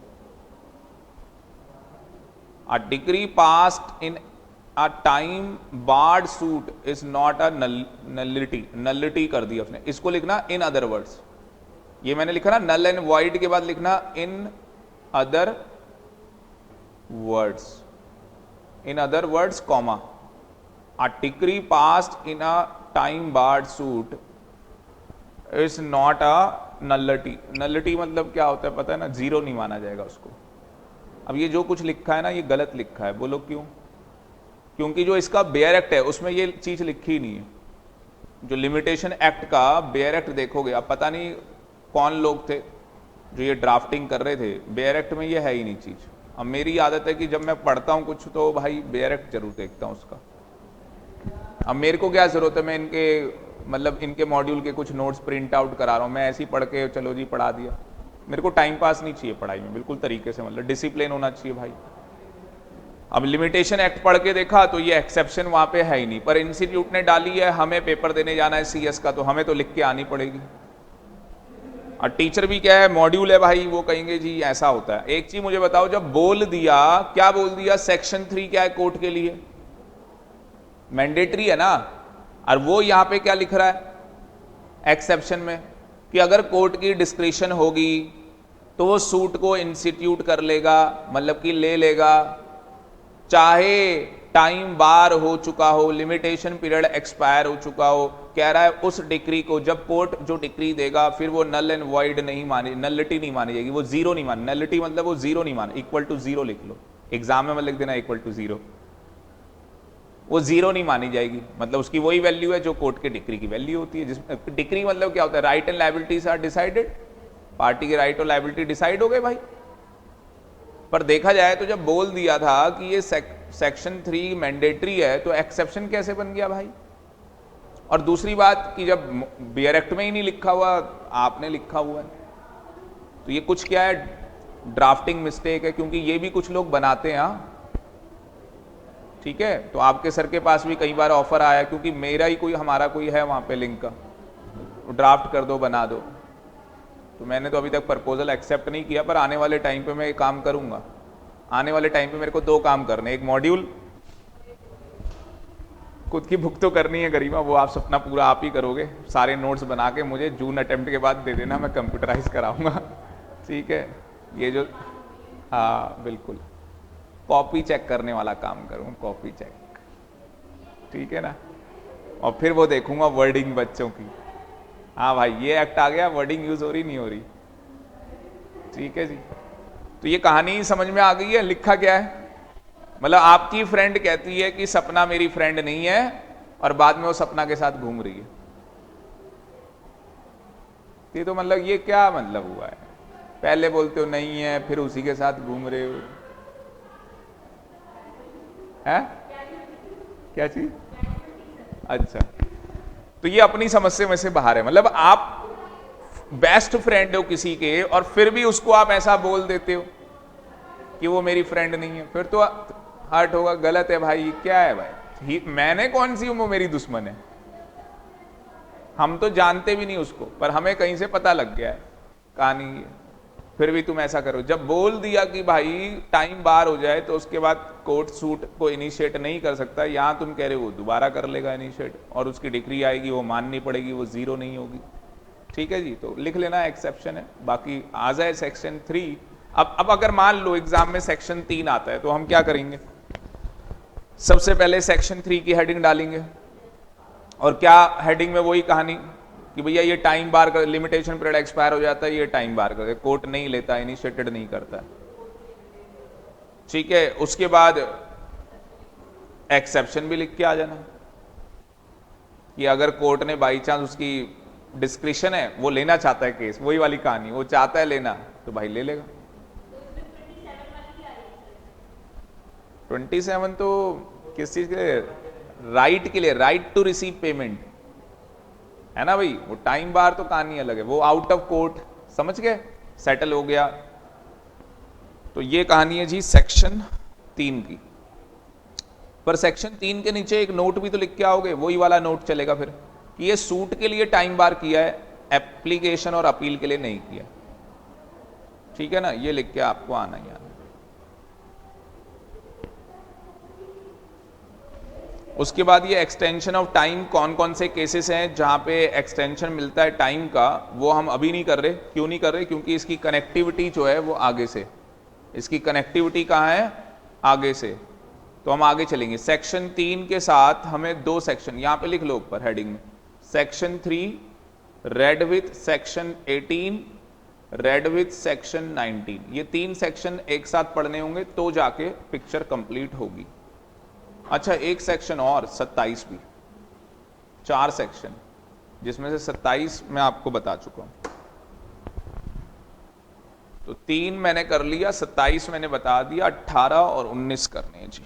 A decree passed in a time barred suit is not a nullity, nullity कर दी उसने। इसको लिखना in other words, ये मैंने लिखा ना null and void के बाद लिखना in other words, in other words comma, a decree passed in a time barred suit is not a nullity। nullity मतलब क्या होता है पता है ना? जीरो नहीं माना जाएगा उसको। अब ये जो कुछ लिखा है ना, ये गलत लिखा है। बोलो क्यों? क्योंकि जो इसका बेयर एक्ट है उसमें ये चीज लिखी ही नहीं है। जो लिमिटेशन एक्ट का बेयर एक्ट देखोगे, अब पता नहीं कौन लोग थे जो ये ड्राफ्टिंग कर रहे थे, बेयर एक्ट में ये है ही नहीं चीज। अब मेरी आदत है कि जब मैं पढ़ता हूं कुछ तो भाई बेयर एक्ट जरूर देखता हूं उसका। अब मेरे को क्या जरूरत है, मैं इनके मतलब इनके मॉड्यूल के कुछ नोट्स प्रिंट आउट करा रहा हूं, मैं ऐसे ही पढ़ के चलो जी पढ़ा दिया। मेरे को टाइम पास नहीं चाहिए पढ़ाई में, बिल्कुल तरीके से, मतलब डिसिप्लिन होना चाहिए भाई। अब लिमिटेशन एक्ट पढ़ के देखा तो ये एक्सेप्शन वहां पे है ही नहीं, पर इंस्टीट्यूट ने डाली है, हमें पेपर देने जाना है सीएस का, तो हमें तो लिख के आनी पड़ेगी। और टीचर भी क्या है, मॉड्यूल है भाई, वो कहेंगे जी ऐसा होता है। एक चीज मुझे बताओ, जब बोल दिया, क्या बोल दिया? सेक्शन 3 क्या है कोर्ट के लिए? मैंडेटरी है ना। और वो यहां पे क्या लिख रहा है एक्सेप्शन में, कि अगर कोर्ट की डिस्क्रिप्शन होगी तो वो सूट को इंस्टीट्यूट कर लेगा, मतलब कि ले लेगा, चाहे टाइम बार हो चुका हो, लिमिटेशन पीरियड एक्सपायर हो चुका हो। कह रहा है उस डिक्री को जब कोर्ट जो डिक्री देगा फिर वो नल एंड वॉइड नहीं मानी, नलिटी नहीं मानी जाएगी, वो जीरो नहीं मानी। नलिटी मतलब वो जीरो नहीं मानी, इक्वल टू जीरो लिख लो, एग्जाम में मत लिख देना इक्वल टू जीरो। वो जीरो नहीं मानी जाएगी, मतलब उसकी वही वैल्यू है जो कोर्ट के डिक्री की वैल्यू होती है। जिस डिक्री मतलब क्या होता है? Right and liabilities are decided, party के राइट और लायबिलिटी डिसाइड हो गए भाई। पर देखा जाए तो जब बोल दिया था कि ये सेक्शन 3 मैंडेटरी है, तो एक्सेप्शन कैसे बन गया भाई? और दूसरी बात कि जब बेयर एक्ट में ही नहीं लिखा हुआ, आपने लिखा हुआ है, तो ये कुछ क्या है? ड्राफ्टिंग मिस्टेक है, क्योंकि ये भी कुछ लोग बनाते हैं। हाँ ठीक है, तो आपके सर के पास भी कई बार ऑफर आया, क्योंकि मेरा ही कोई, हमारा कोई है वहां पे लिंक का, ड्राफ्ट कर दो, बना दो। तो मैंने तो अभी तक प्रपोजल एक्सेप्ट नहीं किया, पर आने वाले टाइम पे मैं एक काम करूंगा। आने वाले टाइम पे मेरे को 2 काम करने, एक मॉड्यूल खुद की बुक तो करनी है गरिमा, वो आप सपना पूरा आप ही करोगे, सारे नोट्स बना के मुझे जून अटेम्प्ट के बाद दे देना, मैं कंप्यूटराइज कराऊंगा। ठीक है, ये जो, हाँ बिल्कुल, कॉपी चेक करने वाला काम करूँ, कॉपी चेक, ठीक है ना। और फिर वो देखूंगा वर्डिंग बच्चों की, हाँ भाई ये एक्ट आ गया, वर्डिंग यूज हो रही नहीं हो रही। ठीक है जी, तो ये कहानी समझ में आ गई है। लिखा क्या है, मतलब आपकी फ्रेंड कहती है कि सपना मेरी फ्रेंड नहीं है, और बाद में वो सपना के साथ घूम रही है। ये तो मतलब ये क्या मतलब हुआ है? पहले बोलते हो नहीं है, फिर उसी के साथ घूम रहे हो, है क्या चीज? अच्छा, तो ये अपनी समस्या में से बाहर है। मतलब आप बेस्ट फ्रेंड हो किसी के, और फिर भी उसको आप ऐसा बोल देते हो कि वो मेरी फ्रेंड नहीं है, फिर तो हर्ट होगा, गलत है भाई। क्या है भाई, मैंने कौन सी हूं वो मेरी दुश्मन है? हम तो जानते भी नहीं उसको, पर हमें कहीं से पता लग गया है कहानी। फिर भी तुम ऐसा करो। जब बोल दिया कि भाई टाइम बार हो जाए तो उसके बाद कोर्ट सूट को इनिशिएट नहीं कर सकता, यहां तुम कह रहे हो वो दोबारा कर लेगा इनिशिएट और उसकी डिग्री आएगी, वो माननी पड़ेगी, वो जीरो नहीं होगी। ठीक है जी, तो लिख लेना एक्सेप्शन है। बाकी आ जाए सेक्शन 3। अब अगर मान लो एग्जाम में सेक्शन 3 आता है तो हम क्या करेंगे, सबसे पहले सेक्शन 3 की हेडिंग डालेंगे। और क्या हेडिंग में वही कहानी कि भैया ये टाइम बार कर, लिमिटेशन पीरियड एक्सपायर हो जाता है, ये टाइम बार कर, कोर्ट नहीं लेता, इनिशिएटेड नहीं करता। ठीक है, उसके बाद एक्सेप्शन भी लिख के आ जाना कि अगर कोर्ट ने बाई चांस, उसकी डिस्क्रिप्शन है, वो लेना चाहता है केस, वही वाली कहानी, वो चाहता है लेना तो भाई ले लेगा। 27 तो किस चीज के लिए, राइट के लिए, राइट टू रिसीव पेमेंट है ना भाई। वो टाइम बार तो कहानी अलग है, वो आउट ऑफ कोर्ट, समझ गए, सेटल हो गया। तो ये कहानी है जी सेक्शन 3 की। पर सेक्शन 3 के नीचे एक नोट भी तो लिख के आओगे, वही वाला नोट चलेगा फिर कि ये सूट के लिए टाइम बार किया है, एप्लीकेशन और अपील के लिए नहीं किया। ठीक है ना, ये लिख के आपको आना ही आना। उसके बाद ये एक्सटेंशन ऑफ टाइम, कौन कौन से केसेस हैं जहां पे एक्सटेंशन मिलता है टाइम का, वो हम अभी नहीं कर रहे। क्यों नहीं कर रहे, क्योंकि इसकी कनेक्टिविटी जो है वो आगे से, इसकी कनेक्टिविटी कहां है, आगे से, तो हम आगे चलेंगे। सेक्शन 3 के साथ हमें 2 सेक्शन, यहां पे लिख लो ऊपर हेडिंग में, section 3 red with section 18, red with section 19, ये 3 सेक्शन एक साथ पढ़ने होंगे तो जाके पिक्चर कंप्लीट होगी। अच्छा, एक सेक्शन और 27 भी, 4 सेक्शन, जिसमें से 27 मैं आपको बता चुका हूं। तो 3 मैंने कर लिया, 27 मैंने बता दिया, 18 और 19 करने हैं जी।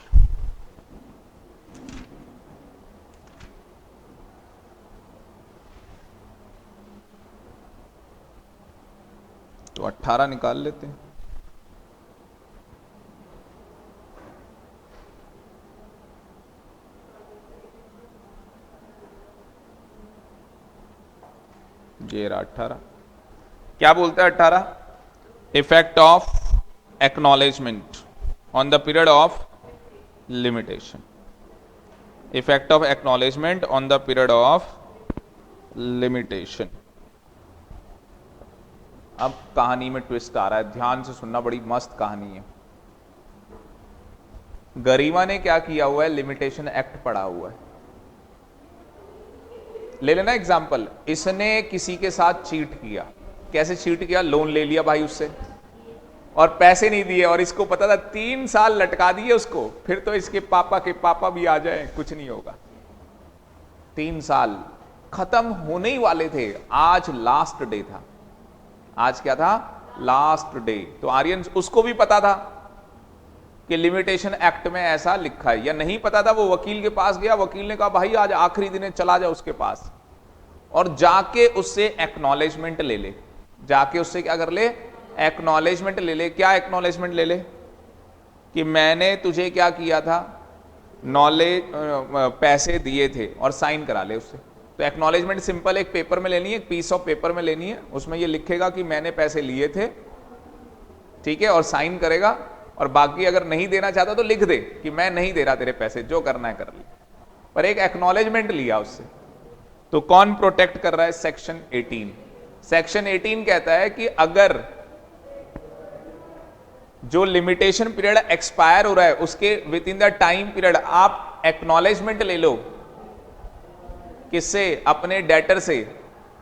तो 18 निकाल लेते हैं। ये रहा 18। क्या बोलता है 18, effect of acknowledgement on the period of limitation, effect of acknowledgement on the period of limitation. अब कहानी में ट्विस्ट आ रहा है, ध्यान से सुनना, बड़ी मस्त कहानी है। गरिमा ने क्या किया हुआ है, लिमिटेशन एक्ट पढ़ा हुआ है। ले लेना एग्जाम्पल, इसने किसी के साथ चीट किया। कैसे चीट किया, लोन ले लिया भाई उससे और पैसे नहीं दिए, और इसको पता था 3 साल लटका दिए उसको, फिर तो इसके पापा के पापा भी आ जाए कुछ नहीं होगा। 3 साल खत्म होने ही वाले थे, आज लास्ट डे था। आज क्या था, लास्ट डे। तो आर्यन, उसको भी पता था कि लिमिटेशन एक्ट में ऐसा लिखा है, या नहीं पता था, वो वकील के पास गया, वकील ने कहा भाई आज आखिरी दिन है, चला जा उसके पास और जाके उससे एक्नॉलेजमेंट ले ले। जाके उससे क्या कर ले, एक्नॉलेजमेंट ले ले। क्या एक्नॉलेजमेंट ले ले, कि मैंने तुझे क्या किया था, नॉलेज पैसे दिए थे, और साइन करा ले उससे। तो एक्नॉलेजमेंट सिंपल एक पेपर में लेनी है, एक पीस ऑफ पेपर में लेनी है, उसमें ये लिखेगा कि मैंने पैसे लिए थे, ठीक है, और साइन करेगा। और बाकी अगर नहीं देना चाहता तो लिख दे कि मैं नहीं दे रहा तेरे पैसे, जो करना है कर ले, पर एक एक्नॉलेजमेंट लिया उससे। तो कौन प्रोटेक्ट कर रहा है, सेक्शन 18। सेक्शन 18 कहता है कि अगर जो लिमिटेशन पीरियड एक्सपायर हो रहा है उसके with in the time period आप एक्नॉलेजमेंट ले लो, किससे, अपने डेटर से,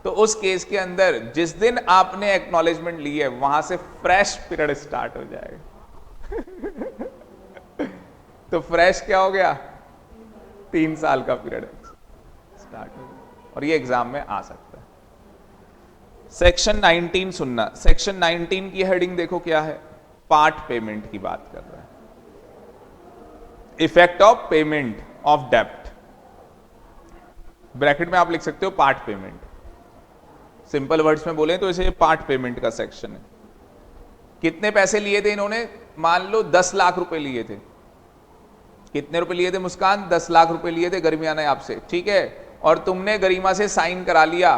तो उस केस के अंदर जिस दिन आपने एक्नॉलेजमेंट ली है वहां से फ्रेश पीरियड स्टार्ट हो जाएगा। तो फ्रेश क्या हो गया, 3 साल का पीरियड स्टार्ट हो गया, और ये एग्जाम में आ सकता है। सेक्शन 19 सुनना, सेक्शन 19 की हेडिंग देखो क्या है, पार्ट पेमेंट की बात कर रहा है। इफेक्ट ऑफ पेमेंट ऑफ डेब्ट, ब्रैकेट में आप लिख सकते हो पार्ट पेमेंट। सिंपल वर्ड्स में बोले तो इसे पार्ट पेमेंट का सेक्शन है। कितने पैसे लिए थे इन्होंने, मान लो 10 लाख रुपए लिए थे। कितने रुपए लिए थे मुस्कान, 10 लाख रुपए लिए थे गरिमा ने आपसे, ठीक है, और तुमने गरिमा से साइन करा लिया,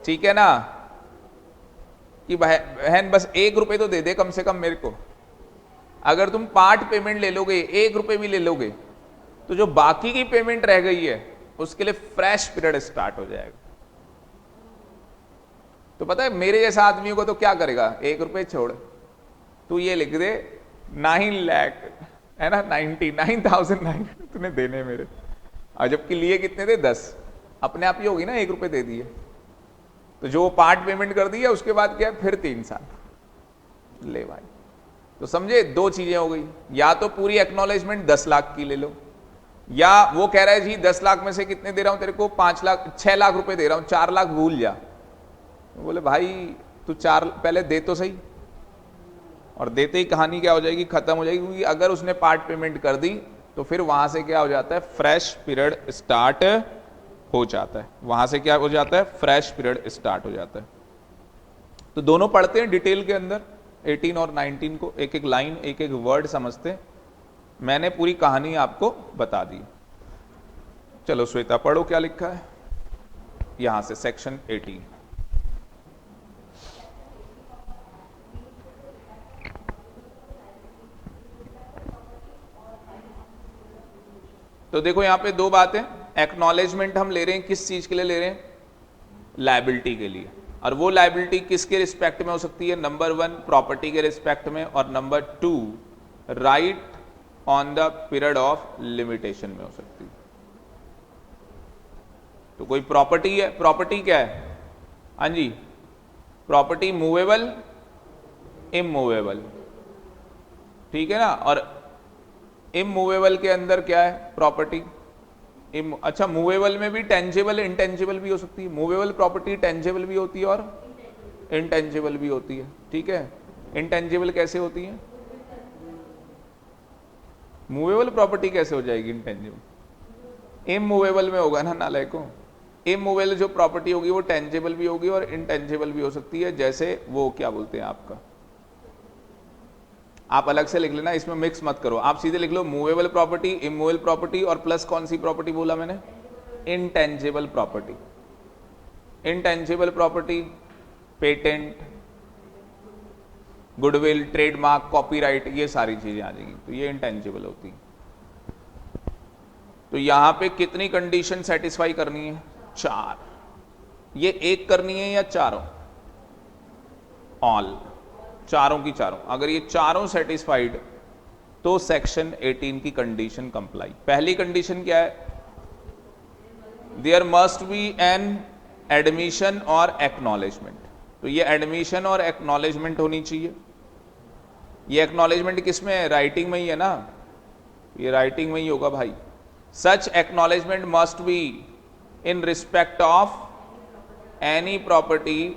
ठीक है ना, कि बहन बस 1 रुपए तो दे दे कम से कम मेरे को। अगर तुम पार्ट पेमेंट ले लोगे, 1 रुपए भी ले लोगे, तो जो बाकी की पेमेंट रह गई है उसके लिए फ्रेश पीरियड स्टार्ट हो जाएगा। तो पता है मेरे जैसा आदमियों को तो क्या करेगा, 1 रुपए छोड़, तू ये लिख दे 9 लाख, है ना, 99,009 तूने देने मेरे, और जबकि लिए कितने थे 10, अपने आप ही होगी ना, 1 रुपए दे दिए। तो जो पार्ट पेमेंट कर दी है उसके बाद क्या है, फिर 3 साल ले भाई। तो समझे, 2 चीजें हो गई, या तो पूरी एक्नॉलेजमेंट 10 लाख की ले लो, या वो कह रहा है जी 10 लाख में से कितने दे रहा हूं तेरे को, 5 लाख 6 लाख रुपए दे रहा हूं, 4 लाख भूल जा। तो बोले भाई तू 4 पहले दे तो सही, और देते ही कहानी क्या हो जाएगी, खत्म हो जाएगी, क्योंकि अगर उसने पार्ट पेमेंट कर दी तो फिर वहां से क्या हो जाता है, फ्रेश पीरियड स्टार्ट हो जाता है। वहां से क्या हो जाता है, फ्रेश पीरियड स्टार्ट हो जाता है। तो दोनों पढ़ते हैं डिटेल के अंदर, 18 और 19 को, एक एक लाइन एक एक वर्ड समझते हैं। मैंने पूरी कहानी आपको बता दी। चलो श्वेता पढ़ो क्या लिखा है यहां से, सेक्शन 18। तो देखो यहां पे 2 बातें, एक्नॉलेजमेंट हम ले रहे हैं किस चीज के लिए ले रहे हैं, लायबिलिटी के लिए। और वो लायबिलिटी किसके रिस्पेक्ट में हो सकती है, नंबर 1 प्रॉपर्टी के रिस्पेक्ट में, और number 2 right on the period of limitation में हो सकती है। तो कोई प्रॉपर्टी है, प्रॉपर्टी क्या है, हाँ जी, प्रॉपर्टी मूवेबल इमूवेबल, ठीक है ना। और इमूवेबल के अंदर क्या है प्रॉपर्टी, अच्छा मूवेबल में भी टेंजेबल इंटेंजिबल भी हो सकती है। मूवेबल प्रॉपर्टी टेंजेबल भी होती है और इंटेंजिबल भी होती है, ठीक है। इंटेंजिबल कैसे होती है, मूवेबल प्रॉपर्टी कैसे हो जाएगी इंटेंजिबल, इमूवेबल में होगा ना नालायकों। इमूवेबल जो प्रॉपर्टी होगी वो टेंजेबल भी होगी और इंटेंजिबल भी हो सकती है, जैसे वो क्या बोलते हैं आपका, आप अलग से लिख लेना, इसमें मिक्स मत करो, आप सीधे लिख लो मूवेबल प्रॉपर्टी, इमूवेबल प्रॉपर्टी, और प्लस कौन सी प्रॉपर्टी बोला मैंने, intangible property. Intangible property patent, goodwill, trademark, copyright, ये सारी चीजें आ जाएंगी, तो ये इंटेंजिबल होती है। तो यहां पे कितनी कंडीशन सेटिस्फाई करनी है, 4। ये एक करनी है या चारों, ऑल, चारों की चारों। अगर ये चारों सेटिस्फाइड तो सेक्शन 18 की कंडीशन कंप्लाई। पहली कंडीशन क्या है, there must be an admission और एक्नॉलेजमेंट। तो ये एडमिशन और एक्नॉलेजमेंट होनी चाहिए। ये एक्नॉलेजमेंट किस में है, राइटिंग में ही है ना, ये राइटिंग में ही होगा भाई। Such acknowledgement must be in respect of any property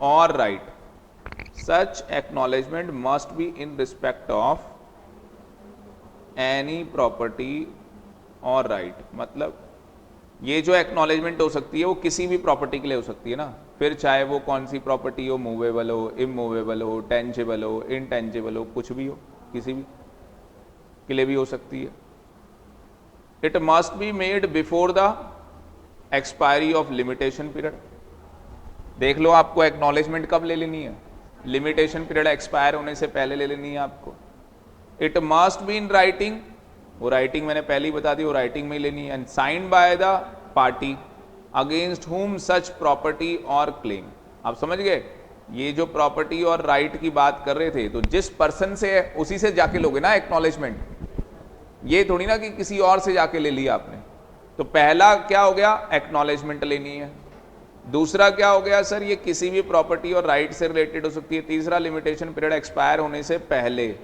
और right. Such acknowledgement must be in respect of any property or right। मतलब ये जो एक्नॉलेजमेंट हो सकती है वो किसी भी प्रॉपर्टी के लिए हो सकती है ना, फिर चाहे वो कौन सी प्रॉपर्टी हो, मूवेबल हो, इमूवेबल हो, टेंजिबल हो, इनटेंजिबल हो, कुछ भी हो, किसी भी के लिए भी हो सकती है। It must be made before the expiry of limitation period. देख लो आपको एक्नॉलेजमेंट कब ले लेनी है, लिमिटेशन पीरियड एक्सपायर होने से पहले ले लेनी है आपको। It must be in writing, वो राइटिंग मैंने पहले ही बता दी, वो राइटिंग में लेनी है। And signed by the party against हुम सच प्रॉपर्टी और क्लेम। आप समझ गए, ये जो प्रॉपर्टी और राइट की बात कर रहे थे, तो जिस पर्सन से है उसी से जाके लोगे ना एक्नॉलेजमेंट, ये थोड़ी ना कि किसी और से जाके ले लिया आपने। तो पहला क्या हो गया, एक्नॉलेजमेंट लेनी है। दूसरा क्या हो गया सर, ये किसी भी प्रॉपर्टी और राइट से रिलेटेड हो सकती है। तीसरा लिमिटेशन पीरियड एक्सपायर होने से पहले,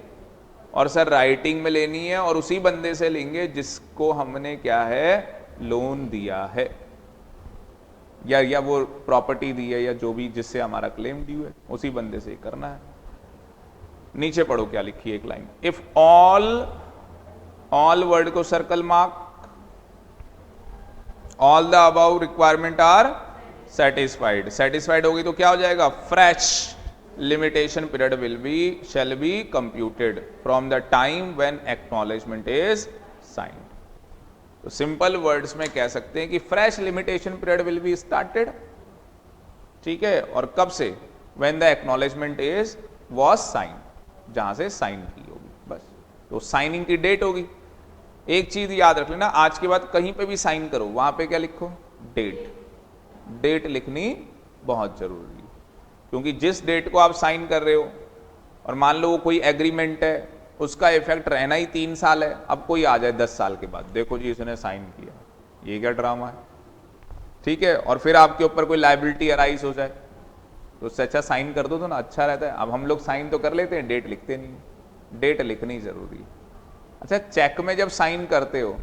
और सर राइटिंग में लेनी है और उसी बंदे से लेंगे जिसको हमने क्या है, लोन दिया है, या वो प्रॉपर्टी दी है, या जो भी जिससे हमारा क्लेम ड्यू है, उसी बंदे से करना है। नीचे पढ़ो क्या लिखी है एक लाइन, इफ ऑल वर्ड को circle mark, all the above requirement are satisfied. Satisfied होगी तो क्या हो जाएगा, fresh limitation period shall be computed from the time when acknowledgement is signed. तो सिंपल वर्ड्स में कह सकते हैं कि fresh limitation period will be started, ठीक है। और कब से, when the acknowledgement is was sign, जहां से साइन की होगी बस, तो साइनिंग की डेट होगी। एक चीज याद रख लेना, आज के बाद कहीं पे भी साइन करो वहां पे क्या लिखो, डेट। डेट लिखनी बहुत जरूरी है, क्योंकि जिस डेट को आप साइन कर रहे हो, और मान लो वो कोई एग्रीमेंट है, उसका इफेक्ट रहना ही 3 साल है, अब कोई आ जाए 10 साल के बाद, देखो जी इसने साइन किया, ये क्या ड्रामा है, ठीक है, और फिर आपके ऊपर कोई लाइबिलिटी अराइज हो जाए, तो उससे अच्छा साइन कर दो तो ना अच्छा रहता है। अब हम लोग साइन तो कर लेते हैं, डेट लिखते नहीं, डेट लिखनी जरूरी है। अच्छा, चेक में जब साइन करते हो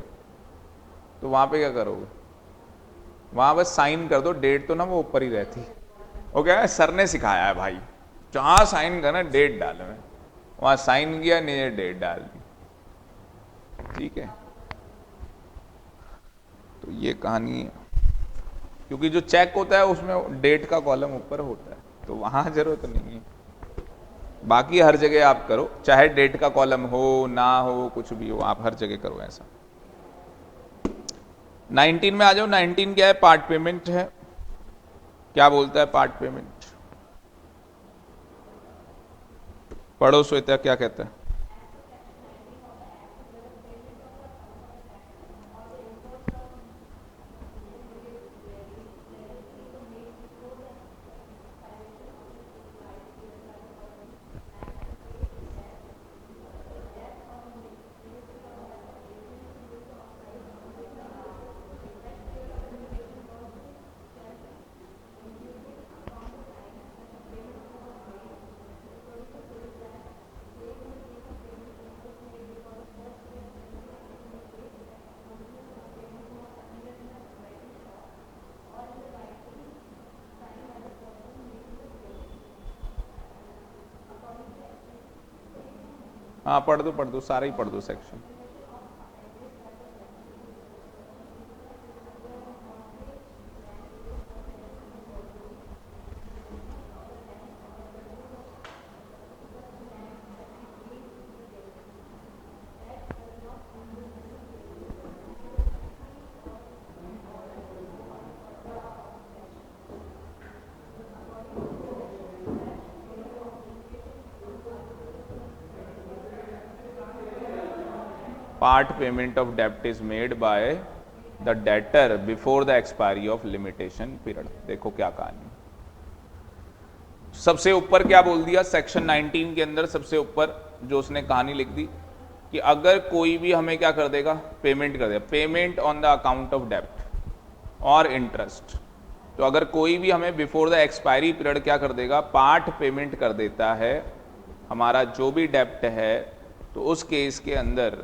तो वहां पे क्या करोगे, वहां बस साइन कर दो, डेट तो ना वो ऊपर ही रहती है। ओके, सर ने सिखाया है भाई, जहां साइन करना डेट डालो, में वहां साइन किया, नीचे डेट डाल दी, ठीक है। तो ये कहानी है, क्योंकि जो चेक होता है उसमें डेट का कॉलम ऊपर होता है, तो वहां जरूरत नहीं है। बाकी हर जगह आप करो, चाहे डेट का कॉलम हो ना हो, कुछ भी हो, आप हर जगह करो ऐसा। 19 में आ जाओ। 19 क्या है, पार्ट पेमेंट है। क्या बोलता है पार्ट पेमेंट, पढ़ो श्वेता क्या कहता है। हाँ पढ़ दो सारा ही पढ़ दो section. Part payment of debt is made by the debtor before the expiry of limitation period। देखो क्या कहानी, सबसे ऊपर क्या बोल दिया सेक्शन 19 के अंदर, सबसे ऊपर जो उसने कहानी लिख दी कि अगर कोई भी हमें क्या कर देगा, पेमेंट कर देगा, payment on the account of डेब्ट और इंटरेस्ट। तो अगर कोई भी हमें बिफोर द एक्सपायरी पीरियड क्या कर देगा, पार्ट पेमेंट कर देता है हमारा जो भी डेब्ट है, तो उस केस के अंदर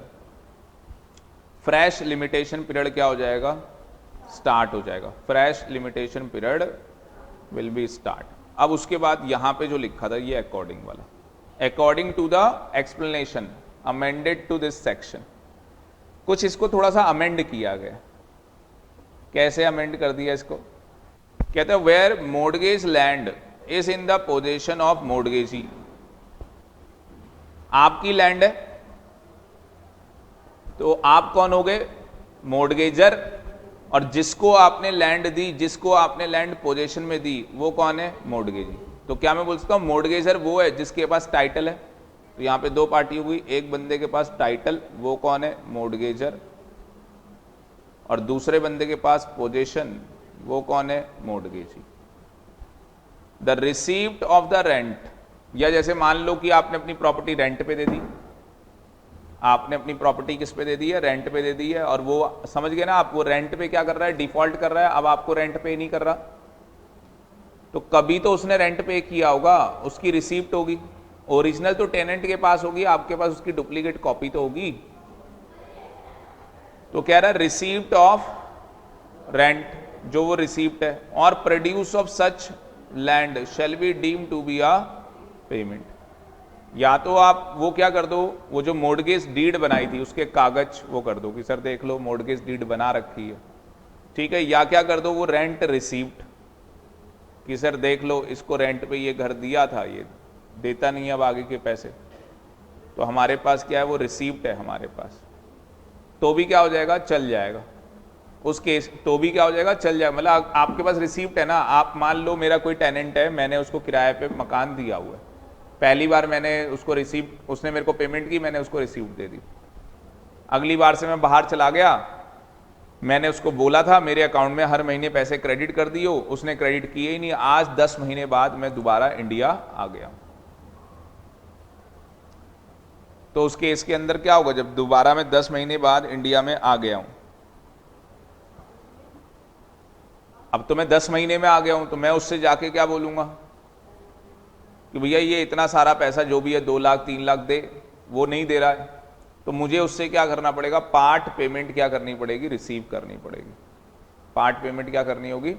फ्रेश लिमिटेशन पीरियड क्या हो जाएगा, स्टार्ट हो जाएगा। Fresh limitation period will B start. अब उसके बाद यहां पे जो लिखा था ये अकॉर्डिंग वाला, according to the explanation amended to this section, कुछ इसको थोड़ा सा अमेंड किया गया। कैसे अमेंड कर दिया इसको, कहते हैं where mortgage land is in the possession of mortgagee, आपकी लैंड है तो आप कौन हो गए, मोर्टगेजर, और जिसको आपने लैंड दी, जिसको आपने लैंड पोजीशन में दी, वो कौन है, मोर्टगेजी। तो क्या मैं बोल सकता हूं मोर्टगेजर वो है जिसके पास टाइटल है, तो यहां पे दो पार्टी हुई, एक बंदे के पास टाइटल, वो कौन है, मोर्टगेजर, और दूसरे बंदे के पास पोजीशन, वो कौन है, mortgagee. The received of the rent, या जैसे मान लो कि आपने अपनी प्रॉपर्टी रेंट पे दे दी, आपने अपनी प्रॉपर्टी किस पे दे दी है, रेंट पे दे दी है, और वो समझ गए ना आप, वो रेंट पे क्या कर रहा है, डिफॉल्ट कर रहा है, अब आपको रेंट पे नहीं कर रहा, तो कभी तो उसने रेंट पे किया होगा, उसकी रिसीप्ट होगी, ओरिजिनल तो टेनेंट के पास होगी, आपके पास उसकी डुप्लीकेट कॉपी तो होगी। तो कह रहा है रिसीप्ट ऑफ रेंट, जो वो रिसीप्ट है, और produce of such land shall be deem to be a payment. या तो आप वो क्या कर दो, वो जो मोर्टगेज डीड बनाई थी उसके कागज वो कर दो कि सर देख लो मोर्टगेज डीड बना रखी है, ठीक है, या क्या कर दो वो रेंट रिसीप्ट कि सर देख लो इसको रेंट पे ये घर दिया था, ये देता नहीं है अब आगे के पैसे, तो हमारे पास क्या है, वो रिसीप्ट है हमारे पास, तो भी क्या हो जाएगा, चल जाएगा। उस केस तो भी क्या हो जाएगा, चल जाएगा। मतलब आपके पास रिसीप्ट है ना, आप मान लो मेरा कोई टेनेंट है, मैंने उसको किराए पे मकान दिया हुआ है, पहली बार मैंने उसको रिसीप्ट, उसने मेरे को पेमेंट की, मैंने उसको रिसीप्ट दे दी। अगली बार से मैं बाहर चला गया, मैंने उसको बोला था मेरे अकाउंट में हर महीने पैसे क्रेडिट कर दियो, उसने क्रेडिट किए ही नहीं। आज 10 महीने बाद मैं दोबारा इंडिया आ गया, तो उस केस के अंदर क्या होगा, जब दोबारा मैं 10 महीने बाद इंडिया में आ गया हूं, अब तो मैं 10 महीने में आ गया हूं, तो मैं उससे जाके क्या बोलूंगा कि भैया ये इतना सारा पैसा जो भी है 2 लाख 3 लाख दे, वो नहीं दे रहा है, तो मुझे उससे क्या करना पड़ेगा, पार्ट पेमेंट क्या करनी पड़ेगी, रिसीव करनी पड़ेगी। पार्ट पेमेंट क्या करनी होगी,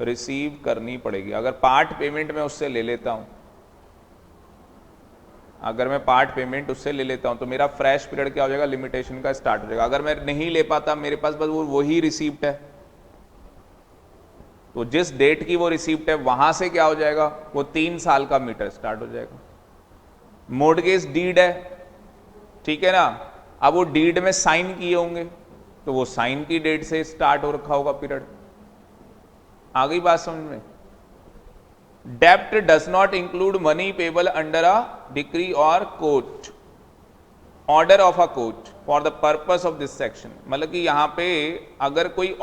रिसीव करनी पड़ेगी। अगर पार्ट पेमेंट मैं उससे ले लेता हूं, अगर मैं पार्ट पेमेंट उससे ले लेता हूं, तो मेरा फ्रेश पीरियड क्या हो जाएगा, लिमिटेशन का स्टार्ट हो जाएगा। अगर मैं नहीं ले पाता, मेरे पास बस वही रिसीप्ट है, तो जिस डेट की वो रिसीप्ट है वहां से क्या हो जाएगा, वो 3 साल का मीटर स्टार्ट हो जाएगा। मॉर्गेज डीड है, ठीक है ना, अब वो डीड में साइन किए होंगे, तो वो साइन की डेट से स्टार्ट हो रखा होगा पीरियड। आ गई बात समझ में। डेप्ट does not include money payable under a decree और court order of a court for the purpose of this section. मतलब कि यहां पे अगर कोई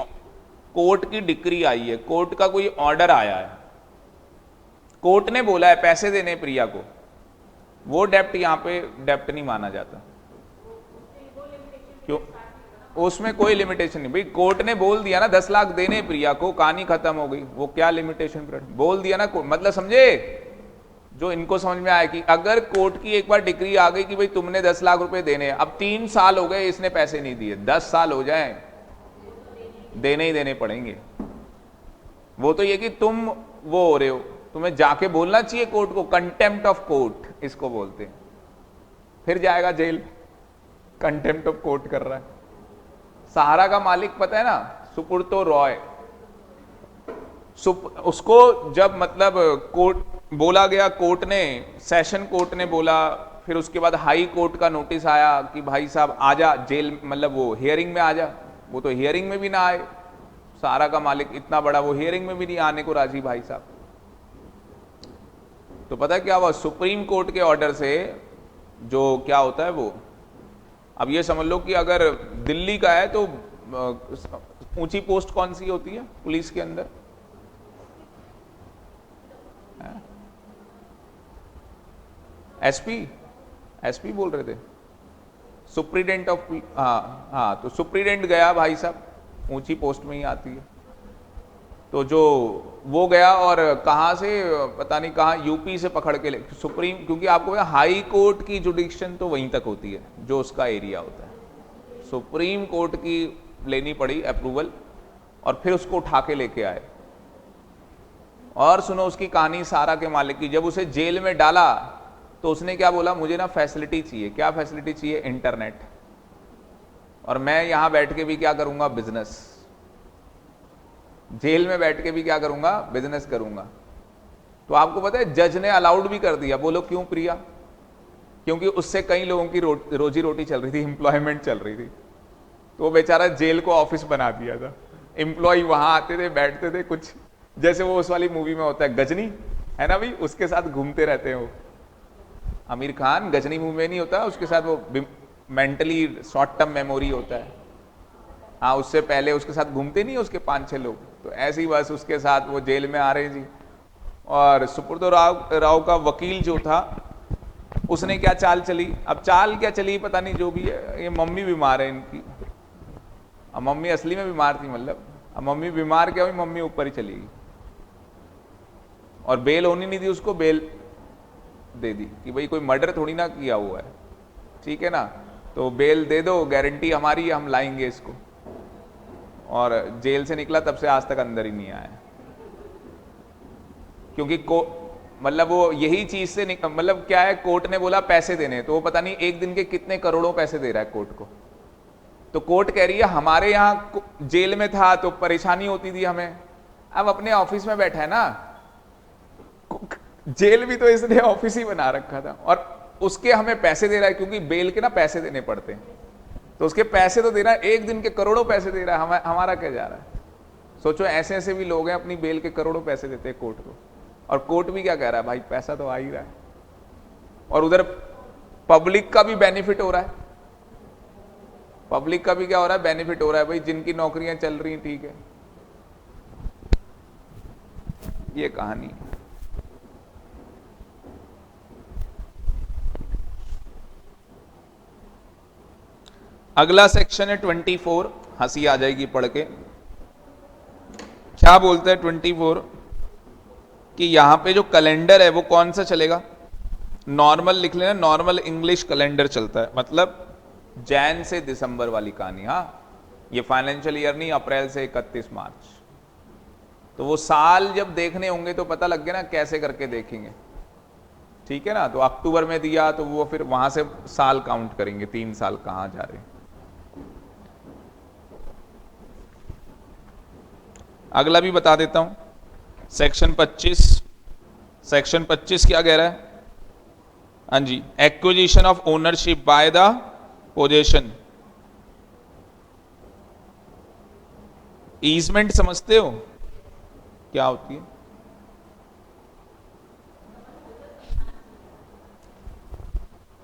कोर्ट की डिक्री आई है, कोर्ट का कोई ऑर्डर आया है, कोर्ट ने बोला है पैसे देने प्रिया को, वो डेप्ट यहां पे डेप्ट नहीं माना जाता। क्यों, उसमें कोई लिमिटेशन नहीं भाई, कोर्ट ने बोल दिया ना 10 लाख देने प्रिया को, कहानी खत्म हो गई, वो क्या लिमिटेशन पीरियड बोल दिया ना कोर्ट। मतलब समझे, जो इनको समझ में आया कि अगर कोर्ट की एक बार डिक्री आ गई कि भाई तुमने 10 लाख रुपए देने, अब 3 साल हो गए इसने पैसे नहीं दिए, 10 साल हो जाए देने ही देने पड़ेंगे। वो तो ये कि तुम वो हो रहे हो, तुम्हें जाके बोलना चाहिए कोर्ट को, कंटेम्प्ट ऑफ कोर्ट इसको बोलते हैं, फिर जाएगा जेल, कंटेम्प्ट ऑफ कोर्ट कर रहा है। सहारा का मालिक पता है ना, सुपुर्तो रॉय, उसको जब मतलब कोर्ट बोला गया, कोर्ट ने, सेशन कोर्ट ने बोला, फिर उसके बाद हाई कोर्ट का नोटिस आया कि भाई साहब आजा जेल, मतलब वो हियरिंग में आजा, वो तो हियरिंग में भी ना आए, सहारा का मालिक इतना बड़ा, वो हियरिंग में भी नहीं आने को राजी भाई साहब। तो पता है क्या हुआ, सुप्रीम कोर्ट के ऑर्डर से जो क्या होता है वो, अब ये समझ लो कि अगर दिल्ली का है तो ऊंची पोस्ट कौन सी होती है पुलिस के अंदर, एसपी, एसपी बोल रहे थे, सुप्रीडेंट ऑफ, हाँ हाँ, तो सुप्रीडेंट गया भाई साहब, ऊंची पोस्ट में ही आती है, तो जो वो गया और कहां से पता नहीं कहां, यूपी से पकड़ के ले सुप्रीम, क्योंकि आपको हाई कोर्ट की जुडिक्शन तो वहीं तक होती है जो उसका एरिया होता है, सुप्रीम कोर्ट की लेनी पड़ी अप्रूवल, और फिर उसको उठा के लेके आए। और सुनो उसकी कहानी सहारा के मालिक की, जब उसे जेल में डाला तो उसने क्या बोला, मुझे ना फैसिलिटी चाहिए, क्या फैसिलिटी चाहिए, इंटरनेट, और मैं यहां बैठ के भी क्या करूंगा, बिजनेस, जेल में बैठ के भी क्या करूंगा, बिजनेस करूंगा। तो आपको पता है जज ने अलाउड भी कर दिया, बोलो क्यों प्रिया, क्योंकि उससे कई लोगों की रोजी रोटी चल रही थी, एम्प्लॉयमेंट चल रही थी, तो वो बेचारा जेल को ऑफिस बना दिया था, एम्प्लॉय वहां आते थे, बैठते थे, कुछ जैसे वो उस वाली मूवी में होता है गजनी, है ना भाई, उसके साथ घूमते रहते हैं वो, आमिर खान गजनी मूवी में नहीं होता, उसके साथ वो मेंटली शॉर्ट टर्म मेमोरी होता है, हाँ, उससे पहले उसके साथ घूमते नहीं उसके 5-6 लोग, तो ऐसे ही बस उसके साथ वो जेल में आ रहे जी। और सुपुर्दो राव का वकील जो था, उसने क्या चाल चली, अब चाल क्या चली पता नहीं, जो भी है, ये मम्मी बीमार है इनकी, अब मम्मी असली में बीमार थी, मतलब अब मम्मी बीमार क्या हुई, मम्मी ऊपर ही चली गई, और बेल होनी नहीं थी उसको, बेल दे दी कि भाई कोई मर्डर थोड़ी ना किया हुआ है, ठीक है ना, तो बेल दे दो, गारंटी हमारी है, हम लाएंगे इसको। और जेल से निकला तब से आज तक अंदर ही नहीं आया, क्योंकि मतलब वो यही चीज से मतलब क्या है, कोर्ट ने बोला पैसे देने, तो वो पता नहीं एक दिन के कितने करोड़ों पैसे दे रहा है कोर्ट को, तो कोर्ट कह रही है हमारे यहाँ जेल में था तो परेशानी होती थी हमें, अब अपने ऑफिस में बैठा है ना, जेल भी तो इसने ऑफिस ही बना रखा था, और उसके हमें पैसे दे रहा है, क्योंकि बेल के ना पैसे देने पड़ते हैं, तो उसके पैसे तो दे रहा है, एक दिन के करोड़ों पैसे दे रहा है, हमारा क्या जा रहा है। सोचो ऐसे ऐसे भी लोग हैं अपनी बेल के करोड़ों पैसे देते हैं कोर्ट को, और कोर्ट भी क्या कह रहा है, भाई पैसा तो आ ही रहा है, और उधर पब्लिक का भी बेनिफिट हो रहा है। पब्लिक का भी क्या हो रहा है, बेनिफिट हो रहा है। भाई जिनकी नौकरियां चल रही ठीक है, ये कहानी। अगला सेक्शन है 24, हंसी आ जाएगी पढ़ के। क्या बोलता है 24 कि यहां पे जो कैलेंडर है वो कौन सा चलेगा, नॉर्मल लिख लेना, नॉर्मल इंग्लिश कैलेंडर चलता है, मतलब जैन से दिसंबर वाली कहानी। हाँ, ये फाइनेंशियल ईयर नहीं, अप्रैल से 31 मार्च। तो वो साल जब देखने होंगे तो पता लग गया ना कैसे करके देखेंगे, ठीक है ना। तो अक्टूबर में दिया तो वो फिर वहां से साल काउंट करेंगे, 3 साल कहां जा रहे हैं। अगला भी बता देता हूं, सेक्शन 25। सेक्शन 25 क्या कह रहा है, हाँ जी, acquisition of ownership by the possession. Easement समझते हो क्या होती है?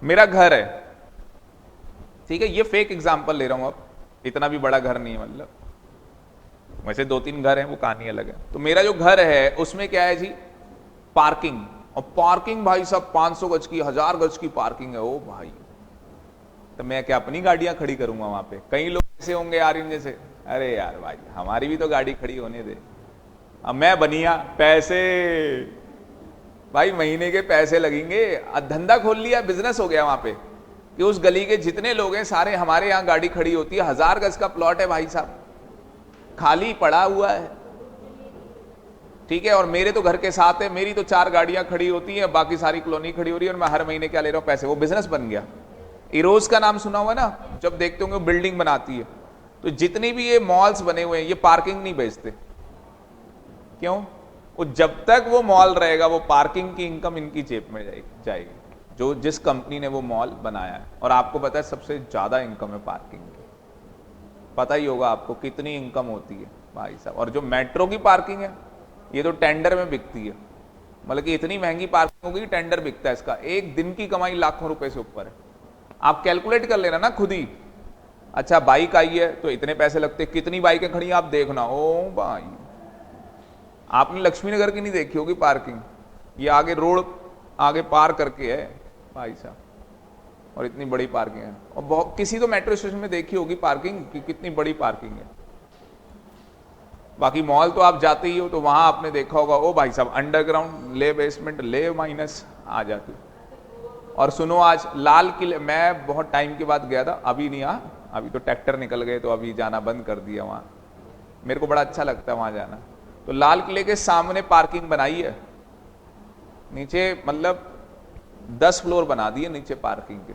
मेरा घर है, ठीक है, ये फेक एग्जांपल ले रहा हूं, अब इतना भी बड़ा घर नहीं है, मतलब वैसे 2-3 घर हैं, वो कहानी अलग है। तो मेरा जो घर है उसमें क्या है जी, पार्किंग। और पार्किंग भाई साहब 500 गज की, 1000 गज की पार्किंग है। ओ भाई, तो मैं क्या अपनी गाड़ियां खड़ी करूंगा वहां पे? कई लोग ऐसे होंगे यार इन जैसे, अरे यार भाई हमारी भी तो गाड़ी खड़ी होने दे। अब मैं बनिया, पैसे भाई महीने के पैसे लगेंगे, धंधा खोल लिया, बिजनेस हो गया वहां पे कि उस गली के जितने लोग हैं सारे हमारे यहाँ गाड़ी खड़ी होती है। 1000 गज का प्लॉट है भाई साहब, खाली पड़ा हुआ है, ठीक है। और मेरे तो घर के साथ है, मेरी तो 4 गाड़ियां खड़ी होती हैं, बाकी सारी कॉलोनी खड़ी हो रही है, और मैं हर महीने क्या ले रहा हूं, पैसे। वो बिजनेस बन गया। इरोज का नाम सुना हुआ ना, जब देखते होंगे बिल्डिंग बनाती है, तो जितनी भी ये मॉल्स बने हुए हैं ये पार्किंग नहीं बेचते। क्यों? वो जब तक वो मॉल रहेगा वो पार्किंग की इनकम इनकी जेब में जाएगी, जो जिस कंपनी ने वो मॉल बनाया है। और आपको पता है सबसे ज्यादा इनकम है पार्किंग की, पता ही होगा आपको कितनी इनकम होती है भाई साहब। और जो मेट्रो की पार्किंग है ये तो टेंडर में बिकती है, मतलब कि इतनी महंगी पार्किंग होगी, टेंडर बिकता है इसका। एक दिन की कमाई लाखों रुपए से ऊपर है। आप कैलकुलेट कर लेना ना खुद ही। अच्छा बाइक आई है तो इतने पैसे लगते, कितनी बाइकें खड़ी हैं आप देखना। ओ भाई, आपने लक्ष्मी नगर की नहीं देखी होगी पार्किंग, ये आगे रोड आगे पार करके है भाई साहब, और इतनी बड़ी पार्किंग है। और बहुत किसी तो मेट्रो स्टेशन में देखी होगी पार्किंग कि कितनी बड़ी पार्किंग है। बाकी मॉल तो आप जाते ही हो तो वहां आपने देखा होगा, ओ भाई साहब अंडरग्राउंड ले, बेसमेंट ले, माइनस आ जाती। और सुनो आज लाल किले, मैं बहुत टाइम के बाद गया था, अभी नहीं, अभी तो ट्रैक्टर निकल गए तो अभी जाना बंद कर दिया वहां। मेरे को बड़ा अच्छा लगता है वहां जाना। तो लाल किले के सामने पार्किंग बनाई है, नीचे मतलब 10 फ्लोर बना दिए नीचे पार्किंग के,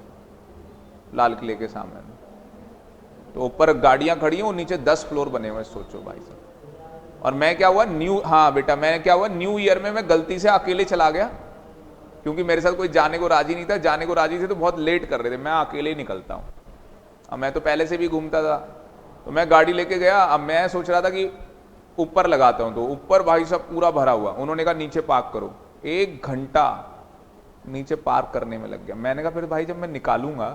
लाल किले के सामने। तो ऊपर गाड़ियां खड़ी हैं, नीचे 10 फ्लोर बने हुए, सोचो भाई साहब। और मैं क्या हुआ हाँ बेटा, मैं क्या हुआ, न्यू ईयर में मैं गलती से अकेले चला गया, क्योंकि मेरे साथ कोई जाने को राजी नहीं था। जाने को राजी थे तो बहुत लेट कर रहे थे, मैं अकेले ही निकलता हूँ। अब मैं तो पहले से भी घूमता था, तो मैं गाड़ी लेके गया। अब मैं सोच रहा था कि ऊपर लगाता हूँ, तो ऊपर भाई साहब पूरा भरा हुआ। उन्होंने कहा नीचे पार्क करो, 1 घंटा नीचे पार्क करने में लग गया। मैंने कहा फिर भाई जब मैं निकालूंगा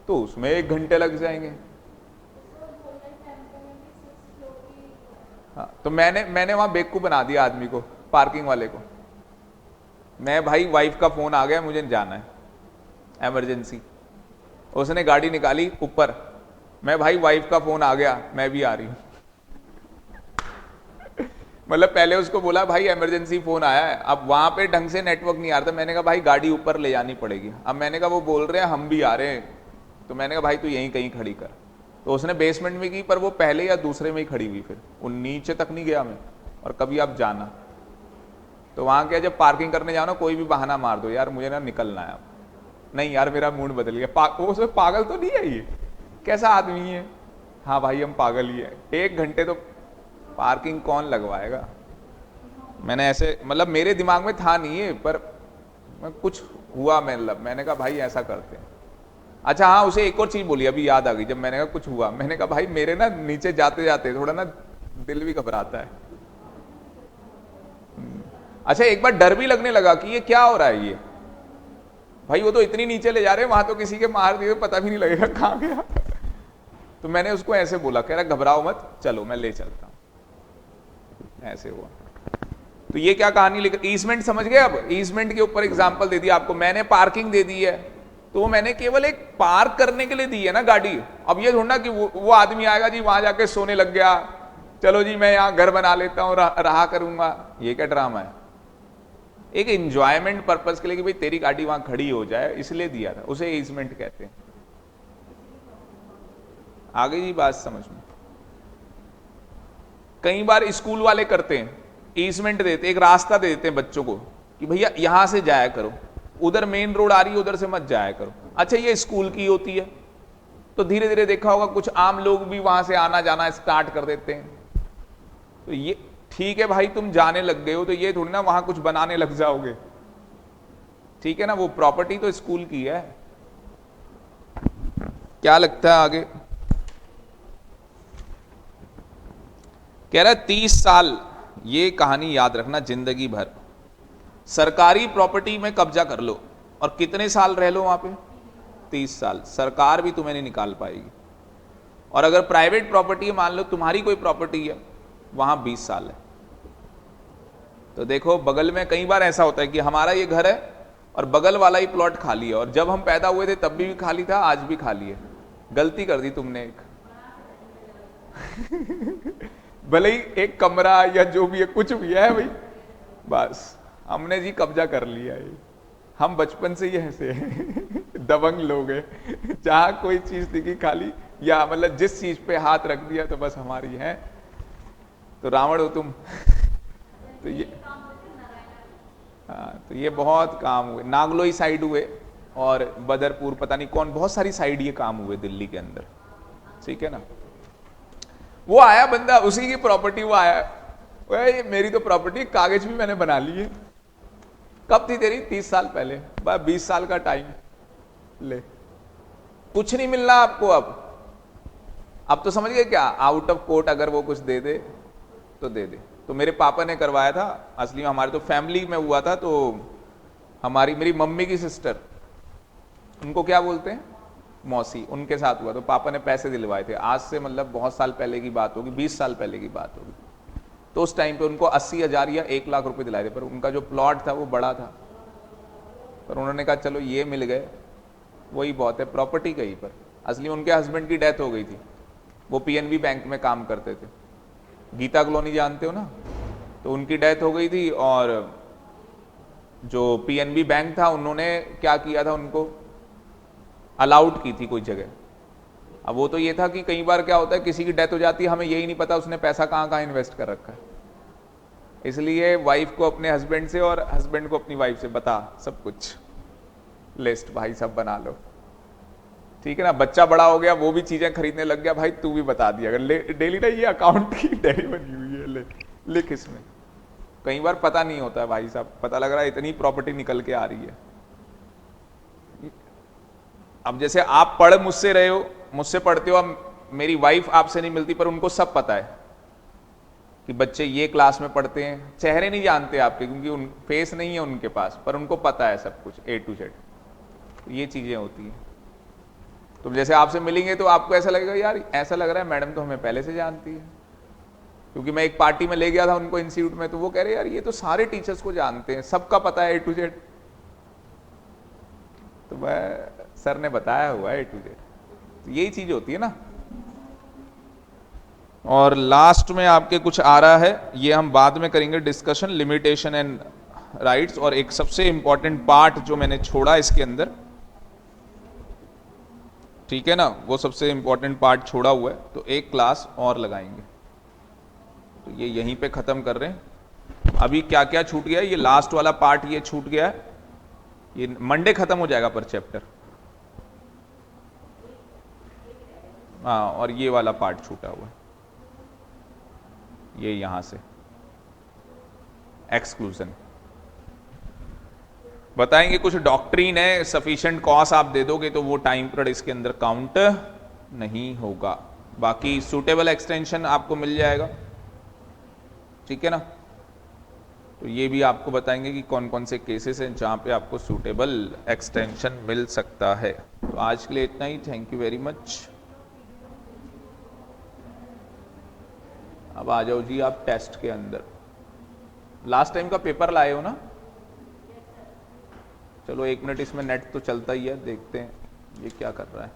तो उसमें 1 घंटे लग जाएंगे। हाँ, तो मैंने वहां बेवकूफ बना दिया आदमी को, पार्किंग वाले को। मैं भाई वाइफ का फोन आ गया, मुझे जाना है इमरजेंसी, उसने गाड़ी निकाली ऊपर। मैं भाई वाइफ का फोन आ गया, मैं भी आ रही हूं। मतलब पहले उसको बोला भाई इमरजेंसी फोन आया है, अब वहां पे ढंग से नेटवर्क नहीं आ रहा था। मैंने कहा भाई गाड़ी ऊपर ले जानी पड़ेगी। अब मैंने कहा वो बोल रहे हैं हम भी आ रहे हैं, तो मैंने कहा भाई तू यहीं कहीं खड़ी कर। तो उसने बेसमेंट में की, पर वो पहले या दूसरे में ही खड़ी हुई, फिर वो नीचे तक नहीं गया मैं। और कभी आप जाना तो वहां क्या, जब पार्किंग करने जाओ ना, कोई भी बहाना मार दो, यार मुझे ना निकलना है अब। नहीं यार मेरा मूड बदल गया। वो उसमें पागल तो नहीं है, ये कैसा आदमी है? हाँ भाई हम पागल ही है, 1 घंटे तो पार्किंग कौन लगवाएगा। मैंने ऐसे, मतलब मेरे दिमाग में था नहीं है, पर कुछ हुआ, मतलब मैंने कहा भाई ऐसा करते हैं। अच्छा हाँ, उसे एक और चीज बोली, अभी याद आ गई, जब मैंने कहा कुछ हुआ, मैंने कहा भाई मेरे ना नीचे जाते जाते थोड़ा ना दिल भी घबराता है। अच्छा एक बार डर भी लगने लगा कि ये क्या हो रहा है, ये भाई वो तो इतनी नीचे ले जा रहे हैं, वहां तो किसी के मार दिए पता भी नहीं लगेगा कहां गया। तो मैंने उसको ऐसे बोला, कह रहा घबराओ मत, चलो मैं ले चलता हूं। ऐसे हुआ। तो ये क्या कहानी लिख, ईजमेंट समझ गए? अब ईजमेंट के ऊपर एग्जांपल दे दिया आपको मैंने, पार्किंग दे दी है, तो मैंने केवल एक पार्क करने के लिए दी है ना गाड़ी। अब ये थोड़ा कि वो आदमी आएगा जी वहां जाके सोने लग गया, चलो जी मैं यहां घर बना लेता हूं, रहा करूंगा। ये क्या ड्रामा है? एक एंजॉयमेंट पर्पस के लिए कि भाई तेरी गाड़ी वहां खड़ी हो जाए, इसलिए दिया था, उसे ईजमेंट कहते हैं। आगे जी बात समझ में? कई बार स्कूल वाले करते हैं, ईजमेंट देते, एक रास्ता दे देते हैं बच्चों को कि भैया यहां से जाया करो, उधर मेन रोड आ रही है उधर से मत जाया करो। अच्छा ये स्कूल की होती है, तो धीरे धीरे देखा होगा कुछ आम लोग भी वहां से आना जाना स्टार्ट कर देते हैं। तो ये ठीक है भाई, तुम जाने लग गए हो तो ये थोड़ी ना वहां कुछ बनाने लग जाओगे, ठीक है ना? वो प्रॉपर्टी तो स्कूल की है। क्या लगता है आगे? कह रहा है 30 साल, ये कहानी याद रखना जिंदगी भर। सरकारी प्रॉपर्टी में कब्जा कर लो और कितने साल रह लो वहां पे? 30 साल। सरकार भी तुम्हें नहीं निकाल पाएगी। और अगर प्राइवेट प्रॉपर्टी है, मान लो तुम्हारी कोई प्रॉपर्टी है, वहां 20 साल है। तो देखो बगल में कई बार ऐसा होता है कि हमारा ये घर है और बगल वाला ही प्लॉट खाली है, और जब हम पैदा हुए थे तब भी खाली था, आज भी खाली है। गलती कर दी तुमने एक। भले ही एक कमरा या जो भी है, कुछ भी है भाई, बस हमने जी कब्जा कर लिया है। हम बचपन से ही ऐसे हैं, दबंग लोग हैं, जहां कोई चीज दिखी खाली, या मतलब जिस चीज पे हाथ रख दिया तो बस हमारी है। तो रावण हो तुम। तो ये हाँ, तो ये बहुत काम हुए, नागलोई साइड हुए और बदरपुर, पता नहीं कौन, बहुत सारी साइड ये काम हुए दिल्ली के अंदर, ठीक है ना? वो आया बंदा, उसी की प्रॉपर्टी, वो आया, ये मेरी तो प्रॉपर्टी, कागज भी मैंने बना लिए। कब थी तेरी? 30 साल पहले। बस 20 साल का टाइम ले, कुछ नहीं मिलना आपको। अब तो समझ गए क्या? आउट ऑफ कोर्ट अगर वो कुछ दे दे तो दे दे। तो मेरे पापा ने करवाया था, असली में हमारे तो फैमिली में हुआ था। तो मेरी मम्मी की सिस्टर, उनको क्या बोलते हैं, मौसी, उनके साथ हुआ। तो पापा ने पैसे दिलवाए थे, आज से मतलब बहुत साल पहले की बात होगी, 20 साल पहले की बात होगी। तो उस टाइम पे उनको 80,000 या 1 लाख रुपए दिलाए थे, पर उनका जो प्लॉट था वो बड़ा था, पर उन्होंने कहा चलो ये मिल गए, वही बहुत है। प्रॉपर्टी कहीं पर, असली उनके हस्बैंड की डेथ हो गई थी, वो पीएनबी बैंक में काम करते थे, गीता कॉलोनी जानते हो ना? तो उनकी डेथ हो गई थी, और जो पीएनबी बैंक था उन्होंने क्या किया था, उनको अलाउड की थी कोई जगह। अब वो तो ये था कि कई बार क्या होता है, किसी की डेथ हो जाती है, हमें यही नहीं पता उसने पैसा कहाँ कहाँ इन्वेस्ट कर रखा है, इसलिए वाइफ को अपने हस्बैंड से और हस्बैंड को अपनी वाइफ से बता सब कुछ, लिस्ट भाई सब बना लो, ठीक है ना? बच्चा बड़ा हो गया, वो भी चीजें खरीदने लग गया, भाई तू भी बता दिया, अगर डेली ना ये अकाउंट की डायरी बनी हुई है, लिख इसमें। कई बार पता नहीं होता है भाई साहब, पता लग रहा है इतनी प्रॉपर्टी निकल के आ रही है। अब जैसे आप पढ़ मुझसे रहे हो, मुझसे पढ़ते हो, अब मेरी वाइफ आपसे नहीं मिलती, पर उनको सब पता है कि बच्चे ये क्लास में पढ़ते हैं, चेहरे नहीं जानते आपके क्योंकि उन फेस नहीं है उनके पास, पर उनको पता है सब कुछ A to Z। तो ये चीजें होती हैं। तो जैसे आपसे मिलेंगे तो आपको ऐसा लगेगा यार, ऐसा लग रहा है मैडम तो हमें पहले से जानती है, क्योंकि मैं एक पार्टी में ले गया था उनको इंस्टीट्यूट में, तो वो कह रहे यार ये तो सारे टीचर्स को जानते हैं, सबका पता है A to Z। तो मैं सर ने बताया हुआ है A to Z। तो यही चीज होती है ना। और लास्ट में आपके कुछ आ रहा है, ये हम बाद में करेंगे डिस्कशन, लिमिटेशन एंड राइट्स। और एक सबसे इंपॉर्टेंट पार्ट जो मैंने छोड़ा इसके अंदर, ठीक है ना, वो सबसे इंपॉर्टेंट पार्ट छोड़ा हुआ है, तो एक क्लास और लगाएंगे। तो ये यहीं पे खत्म कर रहे हैं। अभी क्या क्या छूट गया है, ये लास्ट वाला पार्ट ये छूट गया है, ये मंडे खत्म हो जाएगा पर चैप्टर। हाँ, और ये वाला पार्ट छूटा हुआ है, ये यहां से एक्सक्लूजन। बताएंगे कुछ डॉक्ट्रीन है, सफिशिएंट कॉज आप दे दोगे तो वो टाइम पीरियड इसके अंदर काउंट नहीं होगा। बाकी सूटेबल एक्सटेंशन आपको मिल जाएगा, ठीक है ना। तो ये भी आपको बताएंगे कि कौन कौन से केसेस हैं जहां पे आपको सूटेबल एक्सटेंशन मिल सकता है। तो आज के लिए इतना ही, थैंक यू वेरी मच। अब आ जाओ जी आप टेस्ट के अंदर। लास्ट टाइम का पेपर लाए हो ना? चलो 1 मिनट इसमें नेट तो चलता ही है, देखते हैं ये क्या कर रहा है।